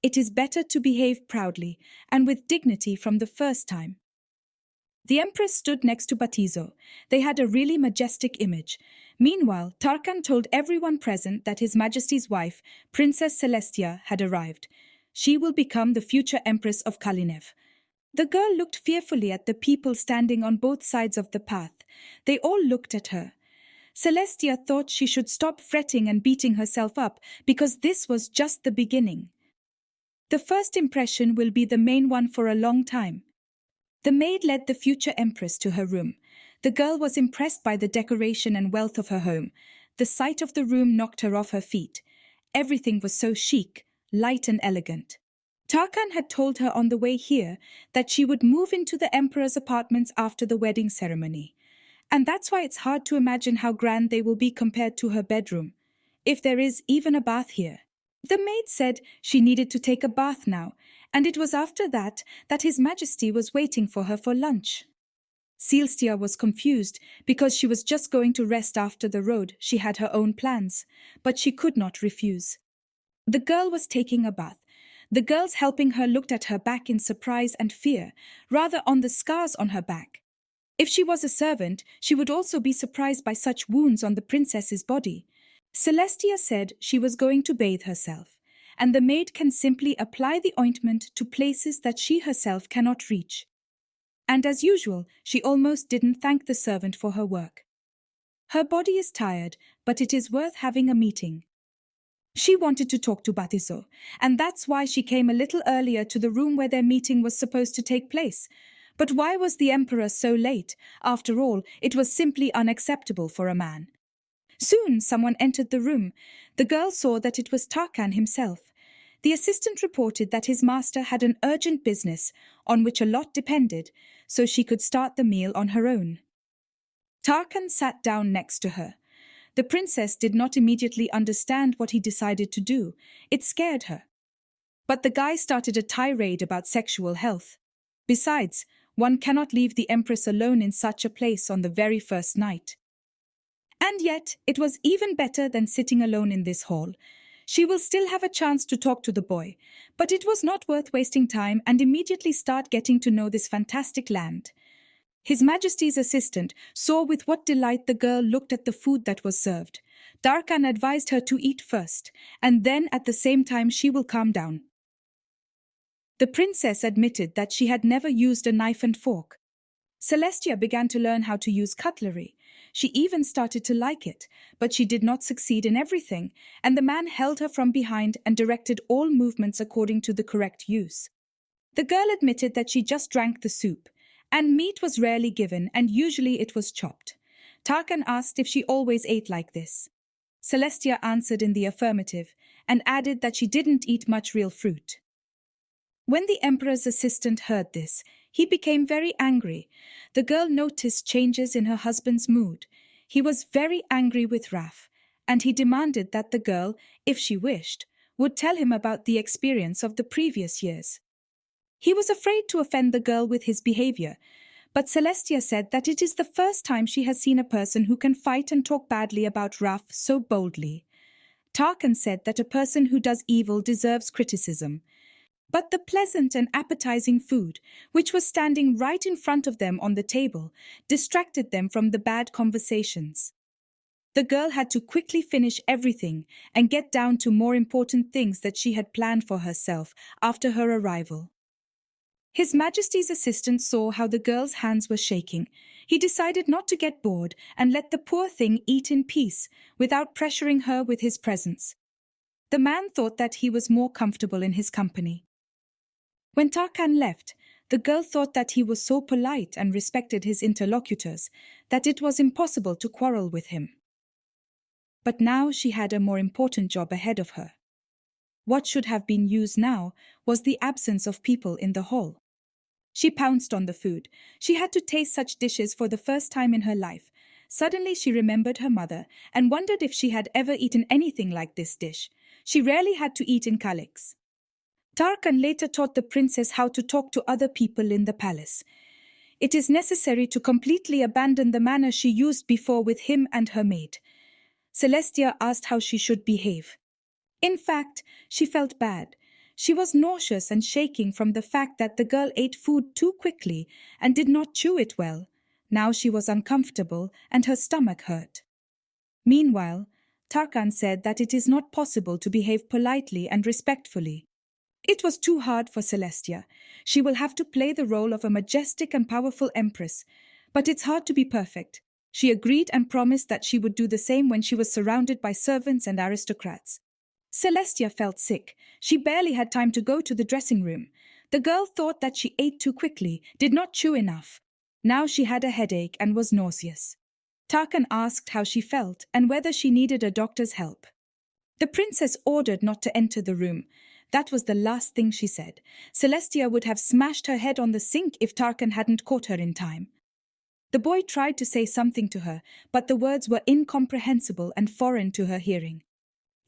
It is better to behave proudly and with dignity from the first time. The empress stood next to Batizo. They had a really majestic image. Meanwhile, Terkan told everyone present that His Majesty's wife, Princess Celestia, had arrived. She will become the future empress of Kalinev. The girl looked fearfully at the people standing on both sides of the path. They all looked at her. Celestia thought she should stop fretting and beating herself up, because this was just the beginning. The first impression will be the main one for a long time. The maid led the future empress to her room. The girl was impressed by the decoration and wealth of her home. The sight of the room knocked her off her feet. Everything was so chic, light and elegant. Terkan had told her on the way here that she would move into the emperor's apartments after the wedding ceremony. And that's why it's hard to imagine how grand they will be compared to her bedroom, if there is even a bath here. The maid said she needed to take a bath now, and it was after that His Majesty was waiting for her for lunch. Celestia was confused because she was just going to rest after the road. She had her own plans, but she could not refuse. The girl was taking a bath. The girls helping her looked at her back in surprise and fear, rather on the scars on her back. If she was a servant, she would also be surprised by such wounds on the princess's body. Celestia said she was going to bathe herself, and the maid can simply apply the ointment to places that she herself cannot reach. And as usual, she almost didn't thank the servant for her work. Her body is tired, but it is worth having a meeting. She wanted to talk to Batizo, and that's why she came a little earlier to the room where their meeting was supposed to take place. But why was the emperor so late? After all, it was simply unacceptable for a man. Soon someone entered the room. The girl saw that it was Terkan himself. The assistant reported that his master had an urgent business on which a lot depended, so she could start the meal on her own. Terkan sat down next to her. The princess did not immediately understand what he decided to do. It scared her. But the guy started a tirade about sexual health. Besides, one cannot leave the empress alone in such a place on the very first night. And yet, it was even better than sitting alone in this hall. She will still have a chance to talk to the boy, but it was not worth wasting time and immediately start getting to know this fantastic land. His Majesty's assistant saw with what delight the girl looked at the food that was served. Terkan advised her to eat first, and then at the same time she will calm down. The princess admitted that she had never used a knife and fork. Celestia began to learn how to use cutlery. She even started to like it, but she did not succeed in everything, and the man held her from behind and directed all movements according to the correct use. The girl admitted that she just drank the soup, and meat was rarely given, and usually it was chopped. Terkan asked if she always ate like this. Celestia answered in the affirmative, and added that she didn't eat much real fruit. When the emperor's assistant heard this, he became very angry. The girl noticed changes in her husband's mood. He was very angry with Raf, and he demanded that the girl, if she wished, would tell him about the experience of the previous years. He was afraid to offend the girl with his behavior, but Celestia said that it is the first time she has seen a person who can fight and talk badly about Raf so boldly. Terkan said that a person who does evil deserves criticism. But the pleasant and appetizing food, which was standing right in front of them on the table, distracted them from the bad conversations. The girl had to quickly finish everything and get down to more important things that she had planned for herself after her arrival. His Majesty's assistant saw how the girl's hands were shaking. He decided not to get bored and let the poor thing eat in peace without pressuring her with his presence. The man thought that he was more comfortable in his company. When Terkan left, the girl thought that he was so polite and respected his interlocutors that it was impossible to quarrel with him. But now she had a more important job ahead of her. What should have been used now was the absence of people in the hall. She pounced on the food. She had to taste such dishes for the first time in her life. Suddenly she remembered her mother and wondered if she had ever eaten anything like this dish. She rarely had to eat in calics. Terkan later taught the princess how to talk to other people in the palace. It is necessary to completely abandon the manner she used before with him and her maid. Celeste asked how she should behave. In fact, she felt bad. She was nauseous and shaking from the fact that the girl ate food too quickly and did not chew it well. Now she was uncomfortable and her stomach hurt. Meanwhile, Terkan said that it is not possible to behave politely and respectfully. It was too hard for Celeste. She will have to play the role of a majestic and powerful empress. But it's hard to be perfect. She agreed and promised that she would do the same when she was surrounded by servants and aristocrats. Celeste felt sick. She barely had time to go to the dressing room. The girl thought that she ate too quickly, did not chew enough. Now she had a headache and was nauseous. Terkan asked how she felt and whether she needed a doctor's help. The princess ordered not to enter the room. That was the last thing she said. Celeste would have smashed her head on the sink if Terkan hadn't caught her in time. The boy tried to say something to her, but the words were incomprehensible and foreign to her hearing.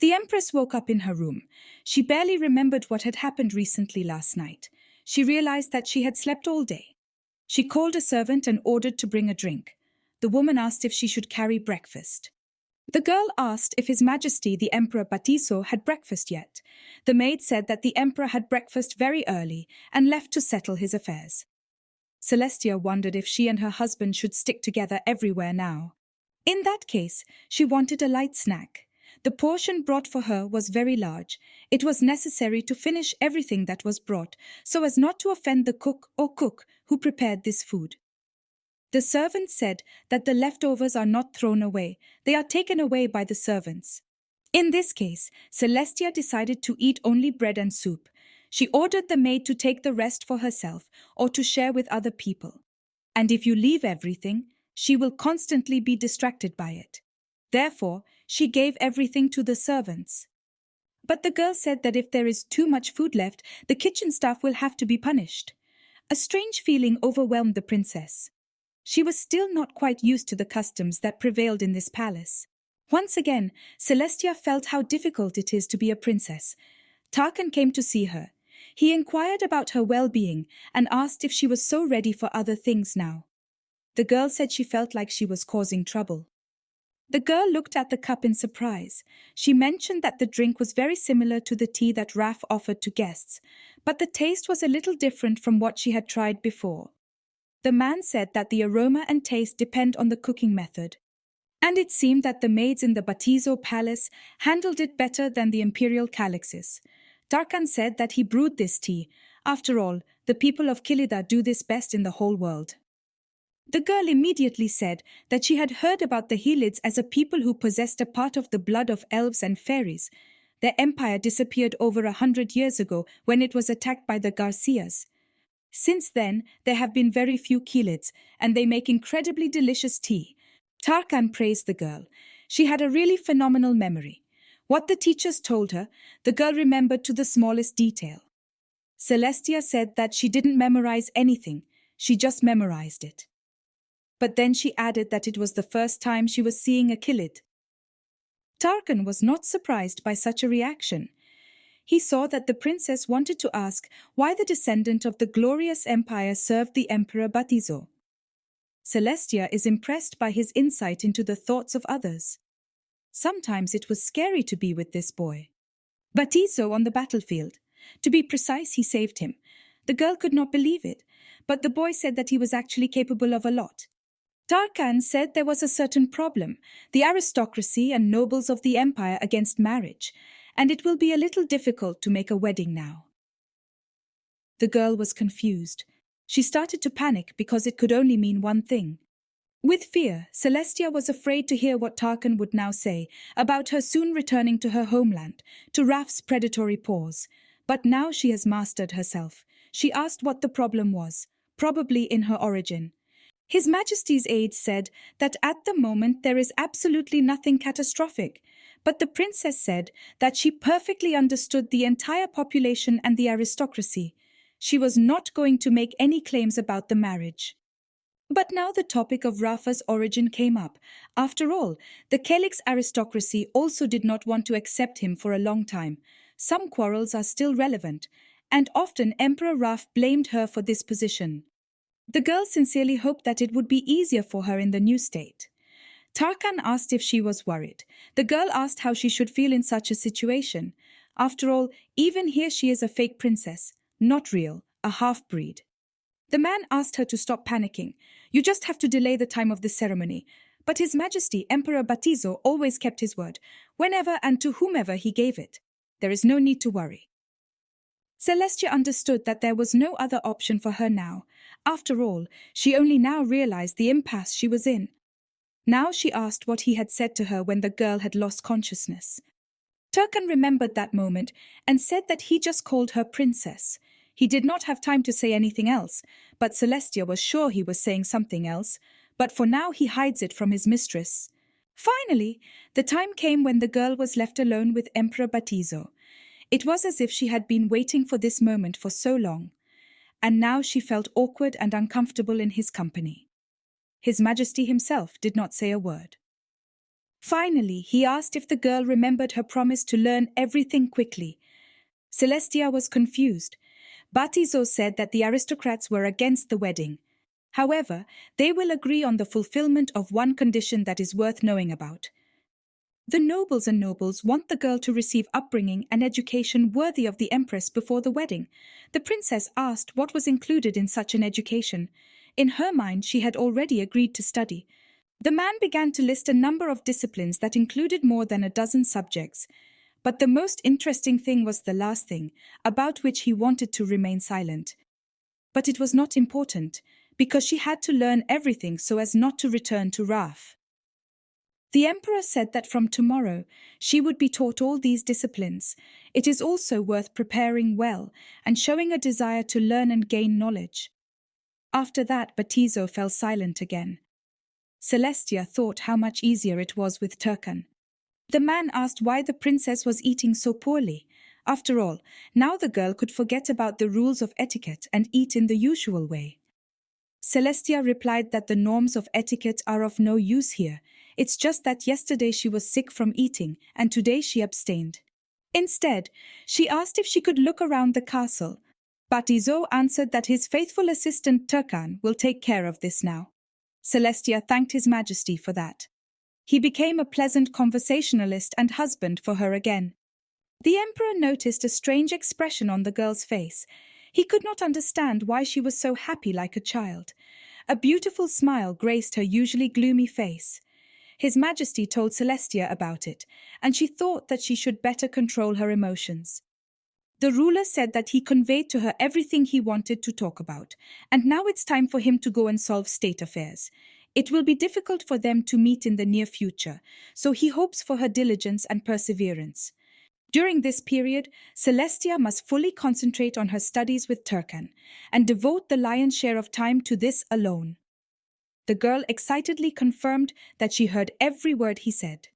The empress woke up in her room. She barely remembered what had happened recently last night. She realized that she had slept all day. She called a servant and ordered to bring a drink. The woman asked if she should carry breakfast. The girl asked if His Majesty the Emperor Batizo had breakfast yet. The maid said that the emperor had breakfast very early and left to settle his affairs. Celeste wondered if she and her husband should stick together everywhere now. In that case, she wanted a light snack. The portion brought for her was very large. It was necessary to finish everything that was brought, so as not to offend the cook or cook who prepared this food. The servant said that the leftovers are not thrown away, they are taken away by the servants. In this case, Celeste decided to eat only bread and soup. She ordered the maid to take the rest for herself or to share with other people. And if you leave everything, she will constantly be distracted by it. Therefore, she gave everything to the servants. But the girl said that if there is too much food left, the kitchen staff will have to be punished. A strange feeling overwhelmed the princess. She was still not quite used to the customs that prevailed in this palace. Once again, Celeste felt how difficult it is to be a princess. Terkan came to see her. He inquired about her well-being and asked if she was so ready for other things now. The girl said she felt like she was causing trouble. The girl looked at the cup in surprise. She mentioned that the drink was very similar to the tea that Raf offered to guests, but the taste was a little different from what she had tried before. The man said that the aroma and taste depend on the cooking method. And it seemed that the maids in the Batizo palace handled it better than the imperial calixes. Terkan said that he brewed this tea. After all, the people of Kilida do this best in the whole world. The girl immediately said that she had heard about the Helids as a people who possessed a part of the blood of elves and fairies. Their empire disappeared over 100 years ago when it was attacked by the Garcias. Since then, there have been very few Helids, and they make incredibly delicious tea. Terkan praised the girl. She had a really phenomenal memory. What the teachers told her, the girl remembered to the smallest detail. Celeste said that she didn't memorize anything, she just memorized it. But then she added that it was the first time she was seeing a Kilid. Terkan was not surprised by such a reaction. He saw that the princess wanted to ask why the descendant of the glorious empire served the Emperor Batizo. Celeste is impressed by his insight into the thoughts of others. Sometimes it was scary to be with this boy. Batizo on the battlefield. To be precise, he saved him. The girl could not believe it, but the boy said that he was actually capable of a lot. Terkan said there was a certain problem, the aristocracy and nobles of the empire against marriage, and it will be a little difficult to make a wedding now. The girl was confused. She started to panic because it could only mean one thing. With fear, Celestia was afraid to hear what Terkan would now say about her soon returning to her homeland, to Raf's predatory paws. But now she has mastered herself. She asked what the problem was, probably in her origin. His Majesty's aides said that at the moment there is absolutely nothing catastrophic, but the princess said that she perfectly understood the entire population and the aristocracy. She was not going to make any claims about the marriage. But now the topic of Rafa's origin came up. After all, the Kelix aristocracy also did not want to accept him for a long time. Some quarrels are still relevant, and often Emperor Raf blamed her for this position. The girl sincerely hoped that it would be easier for her in the new state. Terkan asked if she was worried. The girl asked how she should feel in such a situation. After all, even here she is a fake princess, not real, a half-breed. The man asked her to stop panicking. You just have to delay the time of the ceremony. But His Majesty Emperor Batizo always kept his word, whenever and to whomever he gave it. There is no need to worry. Celestia understood that there was no other option for her now. After all, she only now realized the impasse she was in. Now she asked what he had said to her when the girl had lost consciousness. Terkan remembered that moment and said that he just called her princess. He did not have time to say anything else, but Celestia was sure he was saying something else, but for now he hides it from his mistress. Finally, the time came when the girl was left alone with Emperor Batizo. It was as if she had been waiting for this moment for so long, and now she felt awkward and uncomfortable in his company. His Majesty himself did not say a word. Finally, he asked if the girl remembered her promise to learn everything quickly. Celestia was confused. Batizo said that the aristocrats were against the wedding. However, they will agree on the fulfillment of one condition that is worth knowing about. The nobles want the girl to receive upbringing and education worthy of the empress before the wedding. The princess asked what was included in such an education. In her mind, she had already agreed to study. The man began to list a number of disciplines that included more than a dozen subjects. But the most interesting thing was the last thing, about which he wanted to remain silent. But it was not important, because she had to learn everything so as not to return to Raf. The emperor said that from tomorrow she would be taught all these disciplines. It is also worth preparing well and showing a desire to learn and gain knowledge. After that, Batizo fell silent again. Celestia thought how much easier it was with Terkan. The man asked why the princess was eating so poorly. After all, now the girl could forget about the rules of etiquette and eat in the usual way. Celestia replied that the norms of etiquette are of no use here. It's just that yesterday she was sick from eating and today she abstained. Instead, she asked if she could look around the castle. Batizo answered that his faithful assistant Terkan will take care of this now. Celestia thanked His Majesty for that. He became a pleasant conversationalist and husband for her again. The emperor noticed a strange expression on the girl's face. He could not understand why she was so happy like a child. A beautiful smile graced her usually gloomy face. His Majesty told Celestia about it, and she thought that she should better control her emotions. The ruler said that he conveyed to her everything he wanted to talk about, and now it's time for him to go and solve state affairs. It will be difficult for them to meet in the near future, so he hopes for her diligence and perseverance. During this period, Celestia must fully concentrate on her studies with Terkan, and devote the lion's share of time to this alone. The girl excitedly confirmed that she heard every word he said.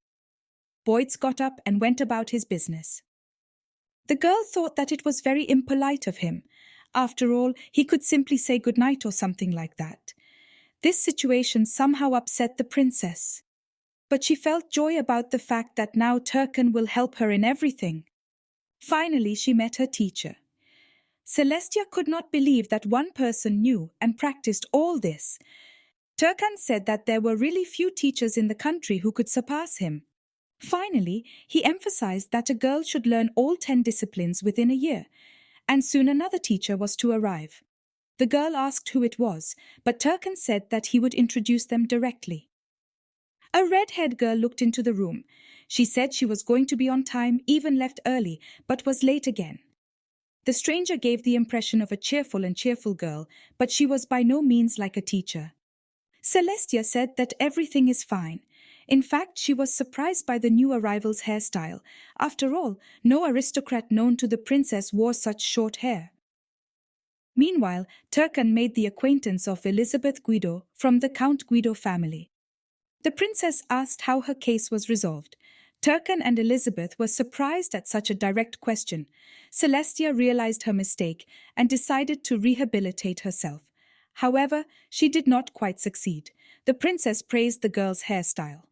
Boyds got up and went about his business. The girl thought that it was very impolite of him. After all, he could simply say goodnight or something like that. This situation somehow upset the princess. But she felt joy about the fact that now Terkan will help her in everything. Finally, she met her teacher. Celestia could not believe that one person knew and practiced all this. Terkan said that there were really few teachers in the country who could surpass him. Finally, he emphasized that a girl should learn all 10 disciplines within a year. and soon another teacher was to arrive. The girl asked who it was, but Terkan said that he would introduce them directly. A red-haired girl looked into the room. She said she was going to be on time, even left early, but was late again. The stranger gave the impression of a cheerful girl, but she was by no means like a teacher. Celeste said that everything is fine. In fact, she was surprised by the new arrival's hairstyle. After all, no aristocrat known to the princess wore such short hair. Meanwhile, Terkan made the acquaintance of Elizabeth Guido from the Count Guido family. The princess asked how her case was resolved. Terkan and Elizabeth were surprised at such a direct question. Celestia realized her mistake and decided to rehabilitate herself. However, she did not quite succeed. The princess praised the girl's hairstyle.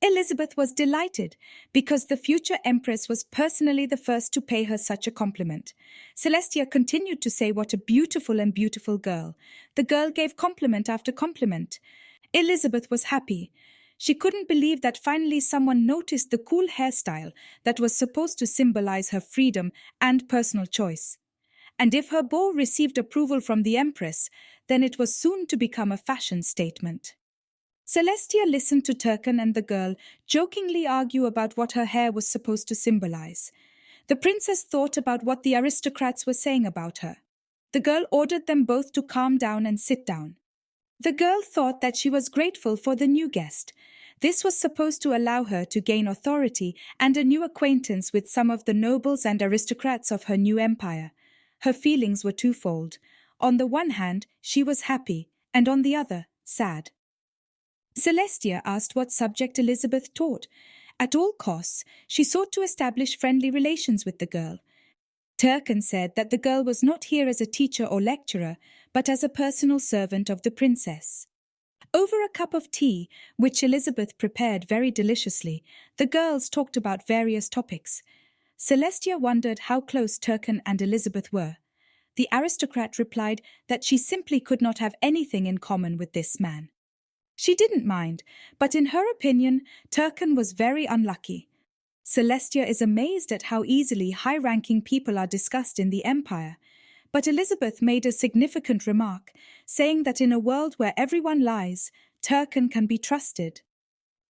Elizabeth was delighted because the future empress was personally the first to pay her such a compliment. Celestia continued to say what a beautiful girl. The girl gave compliment after compliment. Elizabeth was happy. She couldn't believe that finally someone noticed the cool hairstyle that was supposed to symbolize her freedom and personal choice. And if her bow received approval from the empress, then it was soon to become a fashion statement. Celestia listened to Terkan and the girl jokingly argue about what her hair was supposed to symbolize. The princess thought about what the aristocrats were saying about her. The girl ordered them both to calm down and sit down. The girl thought that she was grateful for the new guest. This was supposed to allow her to gain authority and a new acquaintance with some of the nobles and aristocrats of her new empire. Her feelings were twofold. On the one hand, she was happy, and on the other, sad. Celestia asked what subject Elizabeth taught. At all costs, she sought to establish friendly relations with the girl. Terkan said that the girl was not here as a teacher or lecturer, but as a personal servant of the princess. Over a cup of tea, which Elizabeth prepared very deliciously, the girls talked about various topics. Celestia wondered how close Terkan and Elizabeth were. The aristocrat replied that she simply could not have anything in common with this man. She didn't mind, but in her opinion, Terkan was very unlucky. Celestia is amazed at how easily high-ranking people are discussed in the empire. But Elizabeth made a significant remark, saying that in a world where everyone lies, Terkan can be trusted.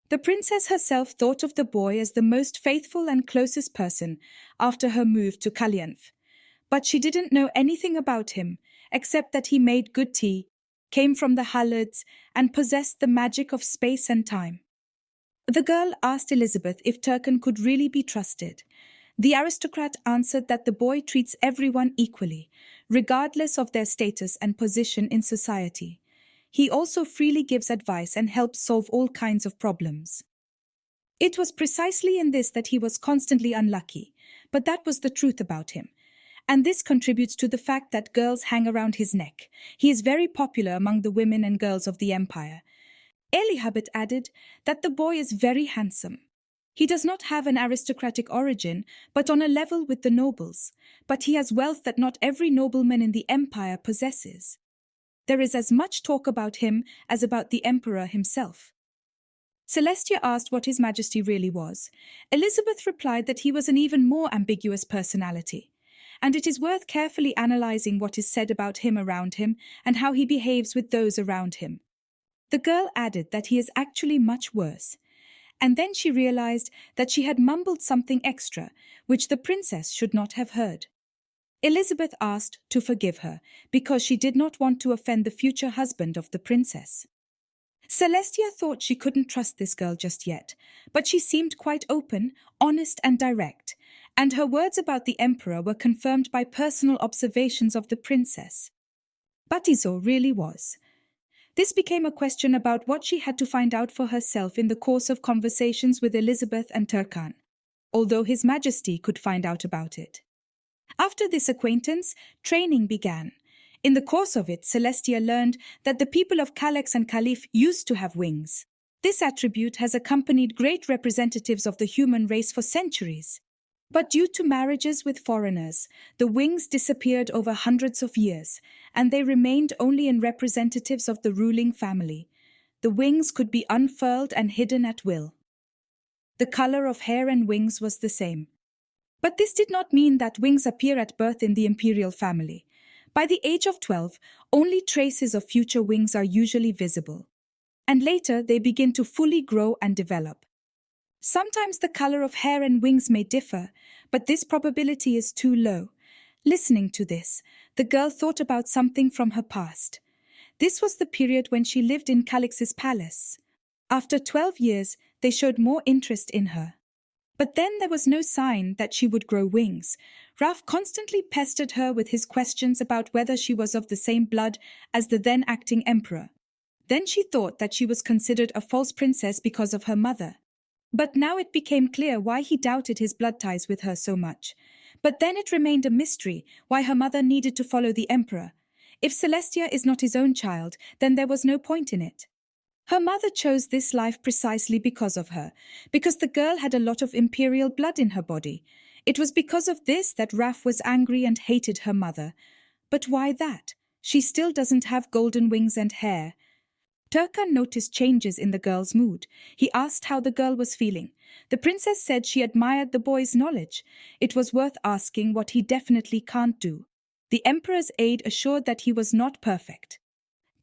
The princess herself thought of the boy as the most faithful and closest person after her move to Kalyanth. But she didn't know anything about him, except that he made good tea, came from the Halids, and possessed the magic of space and time. The girl asked Elizabeth if Terkan could really be trusted. The aristocrat answered that the boy treats everyone equally, regardless of their status and position in society. He also freely gives advice and helps solve all kinds of problems. It was precisely in this that he was constantly unlucky, but that was the truth about him. And this contributes to the fact that girls hang around his neck. He is very popular among the women and girls of the empire. Elihabet added that the boy is very handsome. He does not have an aristocratic origin, but on a level with the nobles. But he has wealth that not every nobleman in the empire possesses. There is as much talk about him as about the emperor himself. Celestia asked what His Majesty really was. Elizabeth replied that he was an even more ambiguous personality. And it is worth carefully analyzing what is said about him around him and how he behaves with those around him. The girl added that he is actually much worse. And then she realized that she had mumbled something extra, which the princess should not have heard. Elizabeth asked to forgive her, because she did not want to offend the future husband of the princess. Celestia thought she couldn't trust this girl just yet, but she seemed quite open, honest and direct, and her words about the emperor were confirmed by personal observations of the princess. Batizo really was. This became a question about what she had to find out for herself in the course of conversations with Elizabeth and Terkan, although His Majesty could find out about it. After this acquaintance, training began. In the course of it, Celestia learned that the people of Kalex and Caliph used to have wings. This attribute has accompanied great representatives of the human race for centuries. But due to marriages with foreigners, the wings disappeared over hundreds of years, and they remained only in representatives of the ruling family. The wings could be unfurled and hidden at will. The color of hair and wings was the same. But this did not mean that wings appear at birth in the imperial family. By the age of 12, only traces of future wings are usually visible. And later they begin to fully grow and develop. Sometimes the color of hair and wings may differ, but this probability is too low. Listening to this, the girl thought about something from her past. This was the period when she lived in Calix's palace. After 12 years, they showed more interest in her. But then there was no sign that she would grow wings. Ralph constantly pestered her with his questions about whether she was of the same blood as the then acting emperor. Then she thought that she was considered a false princess because of her mother. But now it became clear why he doubted his blood ties with her so much. But then it remained a mystery why her mother needed to follow the emperor. If Celestia is not his own child, then there was no point in it. Her mother chose this life precisely because of her, because the girl had a lot of imperial blood in her body. It was because of this that Ralph was angry and hated her mother. But why that? She still doesn't have golden wings and hair. Terkan noticed changes in the girl's mood. He asked how the girl was feeling. The princess said she admired the boy's knowledge. It was worth asking what he definitely can't do. The emperor's aide assured that he was not perfect.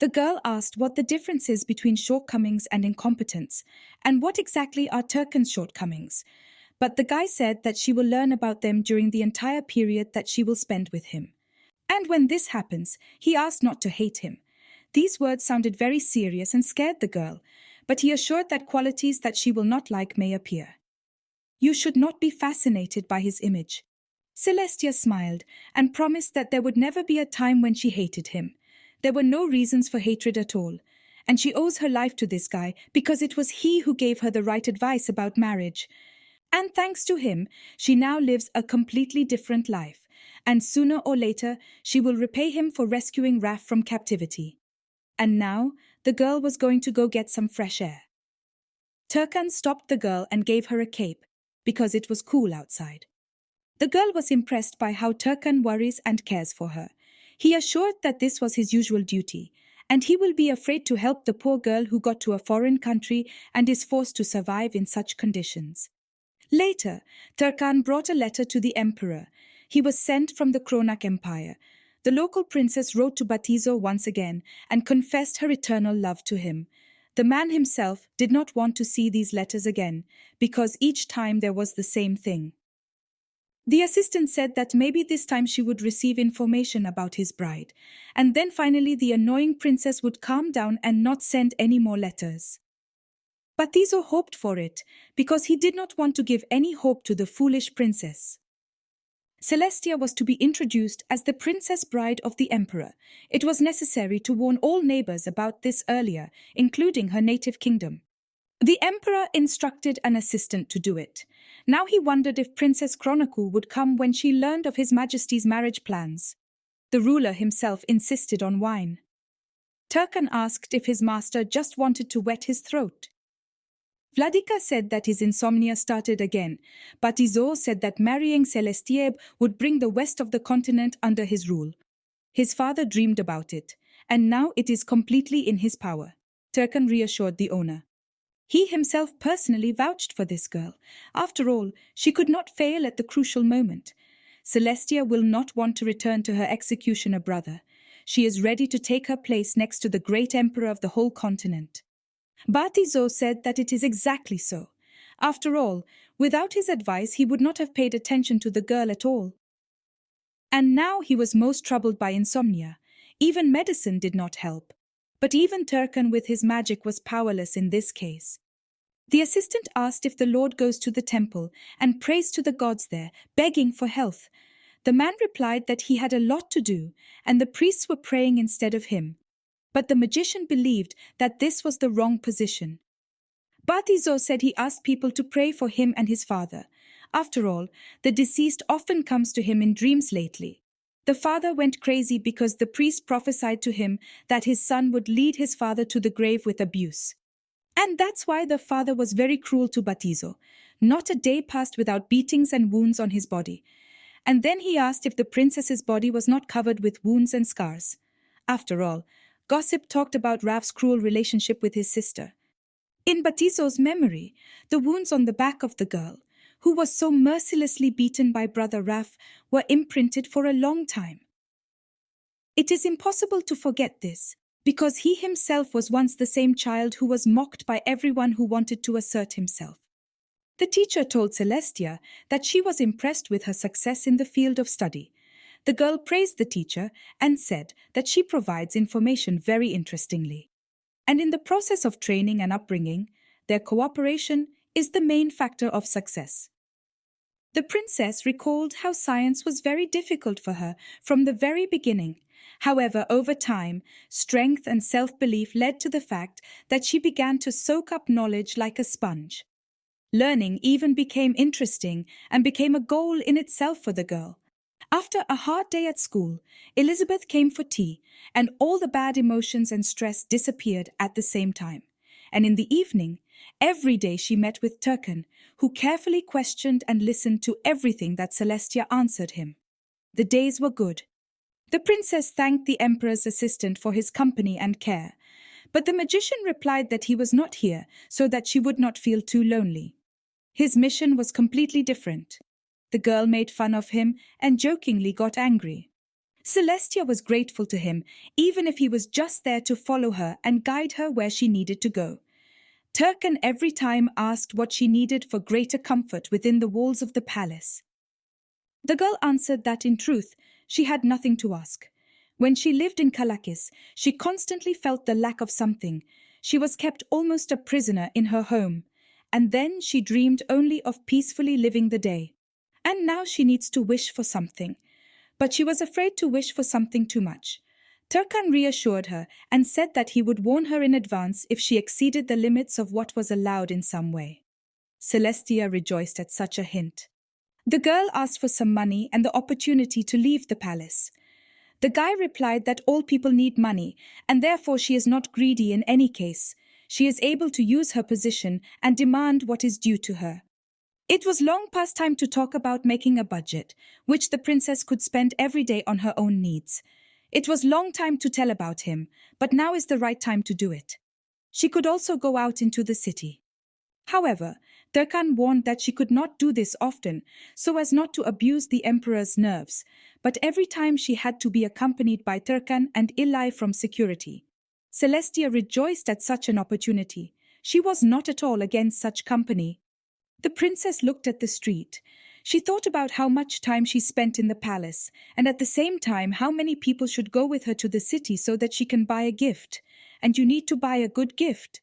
The girl asked what the difference is between shortcomings and incompetence, and what exactly are Terkan's shortcomings. But the guy said that she will learn about them during the entire period that she will spend with him. And when this happens, he asked not to hate him. These words sounded very serious and scared the girl, but he assured that qualities that she will not like may appear. You should not be fascinated by his image. Celestia smiled and promised that there would never be a time when she hated him. There were no reasons for hatred at all, and she owes her life to this guy because it was he who gave her the right advice about marriage. And thanks to him, she now lives a completely different life, and sooner or later she will repay him for rescuing Ralph from captivity. And now, the girl was going to go get some fresh air. Terkan stopped the girl and gave her a cape, because it was cool outside. The girl was impressed by how Terkan worries and cares for her. He assured that this was his usual duty, and he will be afraid to help the poor girl who got to a foreign country and is forced to survive in such conditions. Later, Terkan brought a letter to the emperor. He was sent from the Kronak Empire. The local princess wrote to Batizo once again and confessed her eternal love to him. The man himself did not want to see these letters again, because each time there was the same thing. The assistant said that maybe this time she would receive information about his bride, and then finally the annoying princess would calm down and not send any more letters. Batizo hoped for it, because he did not want to give any hope to the foolish princess. Celestia was to be introduced as the princess bride of the emperor. It was necessary to warn all neighbors about this earlier, including her native kingdom. The emperor instructed an assistant to do it. Now he wondered if Princess Chronicle would come when she learned of His Majesty's marriage plans. The ruler himself insisted on wine. Terkan asked if his master just wanted to wet his throat. Vladika said that his insomnia started again. Batizo said that marrying Celeste would bring the west of the continent under his rule. His father dreamed about it, and now it is completely in his power. Terkan reassured the owner. He himself personally vouched for this girl. After all, she could not fail at the crucial moment. Celestia will not want to return to her executioner brother. She is ready to take her place next to the great emperor of the whole continent. Batizo said that it is exactly so. After all, without his advice he would not have paid attention to the girl at all. And now he was most troubled by insomnia. Even medicine did not help. But even Terkan with his magic was powerless in this case. The assistant asked if the Lord goes to the temple and prays to the gods there, begging for health. The man replied that he had a lot to do, and the priests were praying instead of him. But the magician believed that this was the wrong position. Batizo said he asked people to pray for him and his father. After all, the deceased often comes to him in dreams lately. The father went crazy because the priest prophesied to him that his son would lead his father to the grave with abuse. And that's why the father was very cruel to Batizo. Not a day passed without beatings and wounds on his body. And then he asked if the princess's body was not covered with wounds and scars. After all, gossip talked about Ralph's cruel relationship with his sister. In Batizo's memory, the wounds on the back of the girl, who was so mercilessly beaten by brother Raf, were imprinted for a long time. It is impossible to forget this, because he himself was once the same child who was mocked by everyone who wanted to assert himself. The teacher told Celestia that she was impressed with her success in the field of study. The girl praised the teacher and said that she provides information very interestingly. And in the process of training and upbringing, their cooperation is the main factor of success. The princess recalled how science was very difficult for her from the very beginning. However, over time, strength and self-belief led to the fact that she began to soak up knowledge like a sponge. Learning even became interesting and became a goal in itself for the girl. After a hard day at school, Elizabeth came for tea, and all the bad emotions and stress disappeared at the same time. And in the evening, every day she met with Terkan, who carefully questioned and listened to everything that Celestia answered him. The days were good. The princess thanked the emperor's assistant for his company and care, but the magician replied that he was not here so that she would not feel too lonely. His mission was completely different. The girl made fun of him and jokingly got angry. Celestia was grateful to him, even if he was just there to follow her and guide her where she needed to go. Terkan every time asked what she needed for greater comfort within the walls of the palace. The girl answered that in truth, she had nothing to ask. When she lived in Kalakis, she constantly felt the lack of something. She was kept almost a prisoner in her home, and then she dreamed only of peacefully living the day. And now she needs to wish for something. But she was afraid to wish for something too much. Terkan reassured her and said that he would warn her in advance if she exceeded the limits of what was allowed in some way. Celestia rejoiced at such a hint. The girl asked for some money and the opportunity to leave the palace. The guy replied that all people need money, and therefore she is not greedy in any case. She is able to use her position and demand what is due to her. It was long past time to talk about making a budget, which the princess could spend every day on her own needs. It was long time to tell about him, but now is the right time to do it. She could also go out into the city. However, Terkan warned that she could not do this often, so as not to abuse the emperor's nerves, but every time she had to be accompanied by Terkan and Ilai from security. Celestia rejoiced at such an opportunity. She was not at all against such company. The princess looked at the street. She thought about how much time she spent in the palace, and at the same time how many people should go with her to the city so that she can buy a gift. And you need to buy a good gift.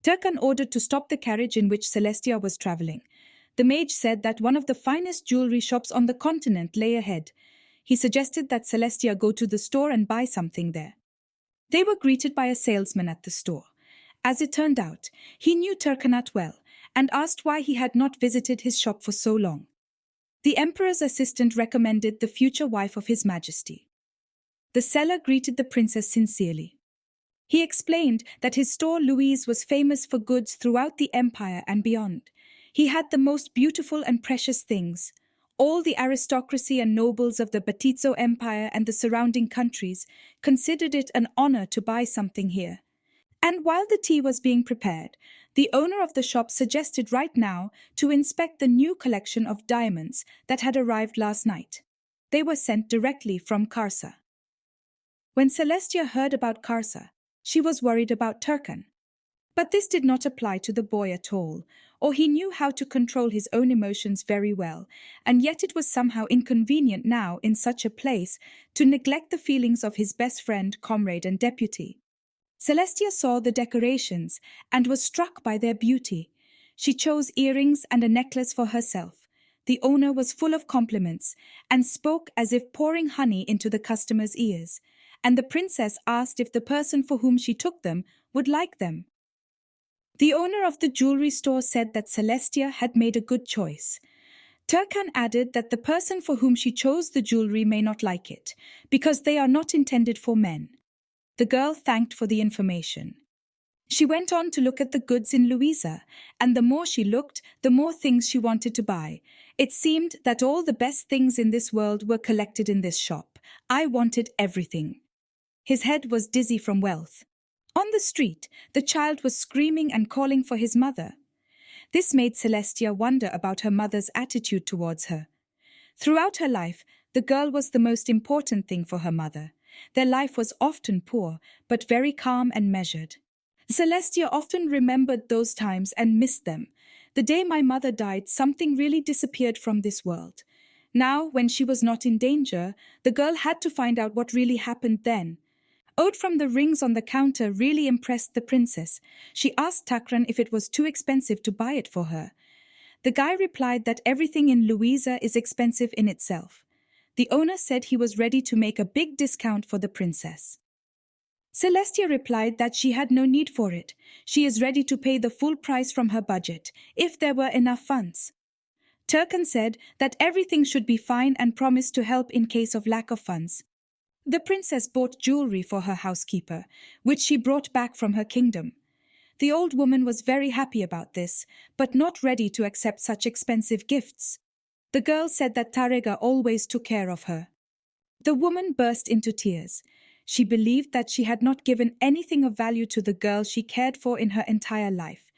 Terkan ordered to stop the carriage in which Celestia was traveling. The mage said that one of the finest jewelry shops on the continent lay ahead. He suggested that Celestia go to the store and buy something there. They were greeted by a salesman at the store. As it turned out, he knew Terkanat well, and asked why he had not visited his shop for so long. The emperor's assistant recommended the future wife of his majesty. The seller greeted the princess sincerely. He explained that his store Louise was famous for goods throughout the empire and beyond. He had the most beautiful and precious things. All the aristocracy and nobles of the Batizo Empire and the surrounding countries considered it an honor to buy something here. And while the tea was being prepared, the owner of the shop suggested right now to inspect the new collection of diamonds that had arrived last night. They were sent directly from Karsa. When Celestia heard about Karsa, she was worried about Terkan. But this did not apply to the boy at all, or he knew how to control his own emotions very well, and yet it was somehow inconvenient now in such a place to neglect the feelings of his best friend, comrade and deputy. Celestia saw the decorations and was struck by their beauty. She chose earrings and a necklace for herself. The owner was full of compliments and spoke as if pouring honey into the customer's ears, and the princess asked if the person for whom she took them would like them. The owner of the jewelry store said that Celestia had made a good choice. Terkan added that the person for whom she chose the jewelry may not like it, because they are not intended for men. The girl thanked for the information. She went on to look at the goods in Louisa, and the more she looked, the more things she wanted to buy. It seemed that all the best things in this world were collected in this shop. I wanted everything. His head was dizzy from wealth. On the street, the child was screaming and calling for his mother. This made Celestia wonder about her mother's attitude towards her. Throughout her life, the girl was the most important thing for her mother. Their life was often poor, but very calm and measured. Celestia often remembered those times and missed them. The day my mother died, something really disappeared from this world. Now, when she was not in danger, the girl had to find out what really happened then. Ode from the rings on the counter really impressed the princess. She asked Terkan if it was too expensive to buy it for her. The guy replied that everything in Louisa is expensive in itself. The owner said he was ready to make a big discount for the princess. Celestia replied that she had no need for it. She is ready to pay the full price from her budget, if there were enough funds. Terkan said that everything should be fine and promised to help in case of lack of funds. The princess bought jewelry for her housekeeper, which she brought back from her kingdom. The old woman was very happy about this, but not ready to accept such expensive gifts. The girl said that Tarega always took care of her. The woman burst into tears. She believed that she had not given anything of value to the girl she cared for in her entire life,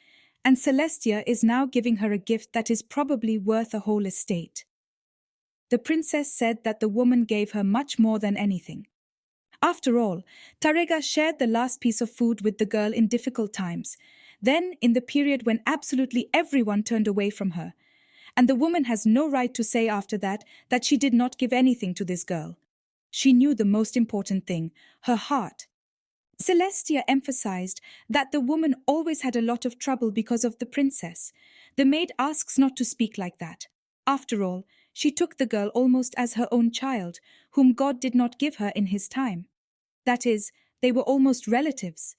and Celestia is now giving her a gift that is probably worth a whole estate. The princess said that the woman gave her much more than anything. After all, Tarega shared the last piece of food with the girl in difficult times, then in the period when absolutely everyone turned away from her. And the woman has no right to say after that she did not give anything to this girl. She knew the most important thing, her heart. Celestia emphasized that the woman always had a lot of trouble because of the princess. The maid asks not to speak like that. After all, she took the girl almost as her own child, whom God did not give her in his time. That is, they were almost relatives.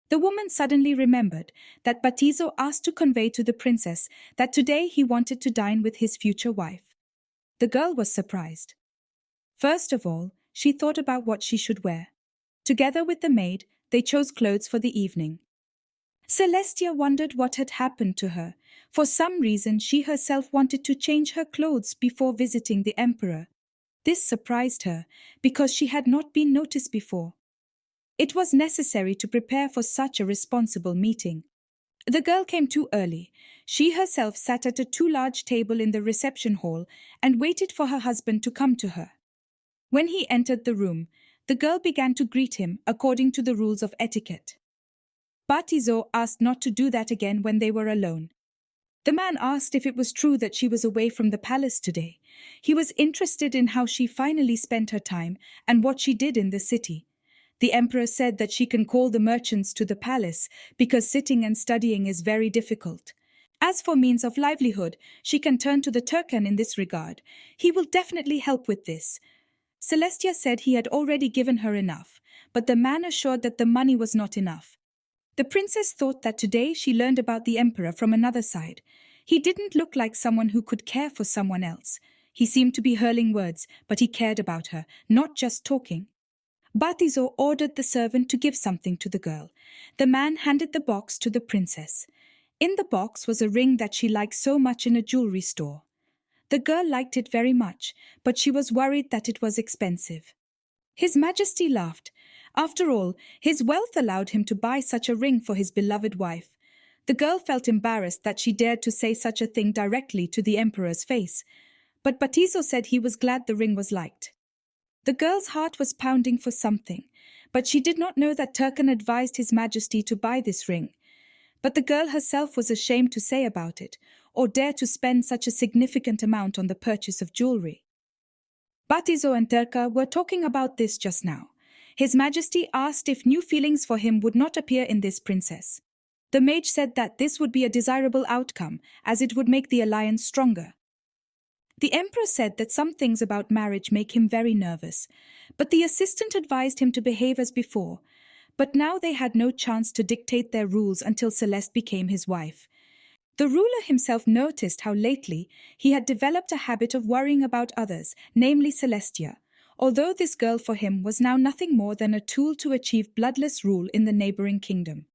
The woman suddenly remembered that Batizo asked to convey to the princess that today he wanted to dine with his future wife. The girl was surprised. First of all, she thought about what she should wear. Together with the maid, they chose clothes for the evening. Celestia wondered what had happened to her. For some reason, she herself wanted to change her clothes before visiting the emperor. This surprised her, because she had not been noticed before. It was necessary to prepare for such a responsible meeting. The girl came too early. She herself sat at a too large table in the reception hall and waited for her husband to come to her. When he entered the room, the girl began to greet him according to the rules of etiquette. Batizo asked not to do that again when they were alone. The man asked if it was true that she was away from the palace today. He was interested in how she finally spent her time and what she did in the city. The emperor said that she can call the merchants to the palace because sitting and studying is very difficult. As for means of livelihood, she can turn to the Terkan in this regard. He will definitely help with this. Celestia said he had already given her enough, but the man assured that the money was not enough. The princess thought that today she learned about the emperor from another side. He didn't look like someone who could care for someone else. He seemed to be hurling words, but he cared about her, not just talking. Batizo ordered the servant to give something to the girl. The man handed the box to the princess. In the box was a ring that she liked so much in a jewelry store. The girl liked it very much, but she was worried that it was expensive. His Majesty laughed. After all, his wealth allowed him to buy such a ring for his beloved wife. The girl felt embarrassed that she dared to say such a thing directly to the emperor's face, but Batizo said he was glad the ring was liked. The girl's heart was pounding for something, but she did not know that Terkan advised His Majesty to buy this ring. But the girl herself was ashamed to say about it, or dare to spend such a significant amount on the purchase of jewelry. Batizo and Terka were talking about this just now. His Majesty asked if new feelings for him would not appear in this princess. The mage said that this would be a desirable outcome, as it would make the alliance stronger. The emperor said that some things about marriage make him very nervous, but the assistant advised him to behave as before. But now they had no chance to dictate their rules until Celeste became his wife. The ruler himself noticed how lately he had developed a habit of worrying about others, namely Celestia, although this girl for him was now nothing more than a tool to achieve bloodless rule in the neighboring kingdom.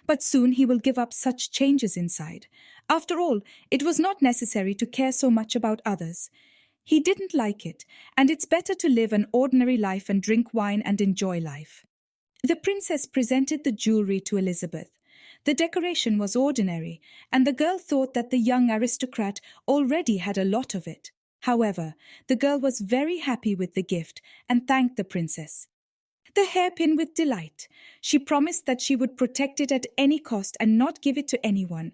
But soon he will give up such changes inside. After all, it was not necessary to care so much about others. He didn't like it, and it's better to live an ordinary life and drink wine and enjoy life. The princess presented the jewelry to Elizabeth. The decoration was ordinary, and the girl thought that the young aristocrat already had a lot of it. However, the girl was very happy with the gift and thanked the princess. The hairpin with delight. She promised that she would protect it at any cost and not give it to anyone.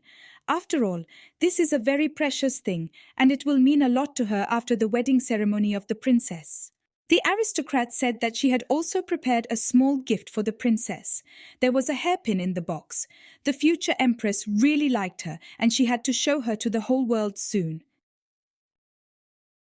After all, this is a very precious thing, and it will mean a lot to her after the wedding ceremony of the princess. The aristocrat said that she had also prepared a small gift for the princess. There was a hairpin in the box. The future empress really liked her, and she had to show her to the whole world soon.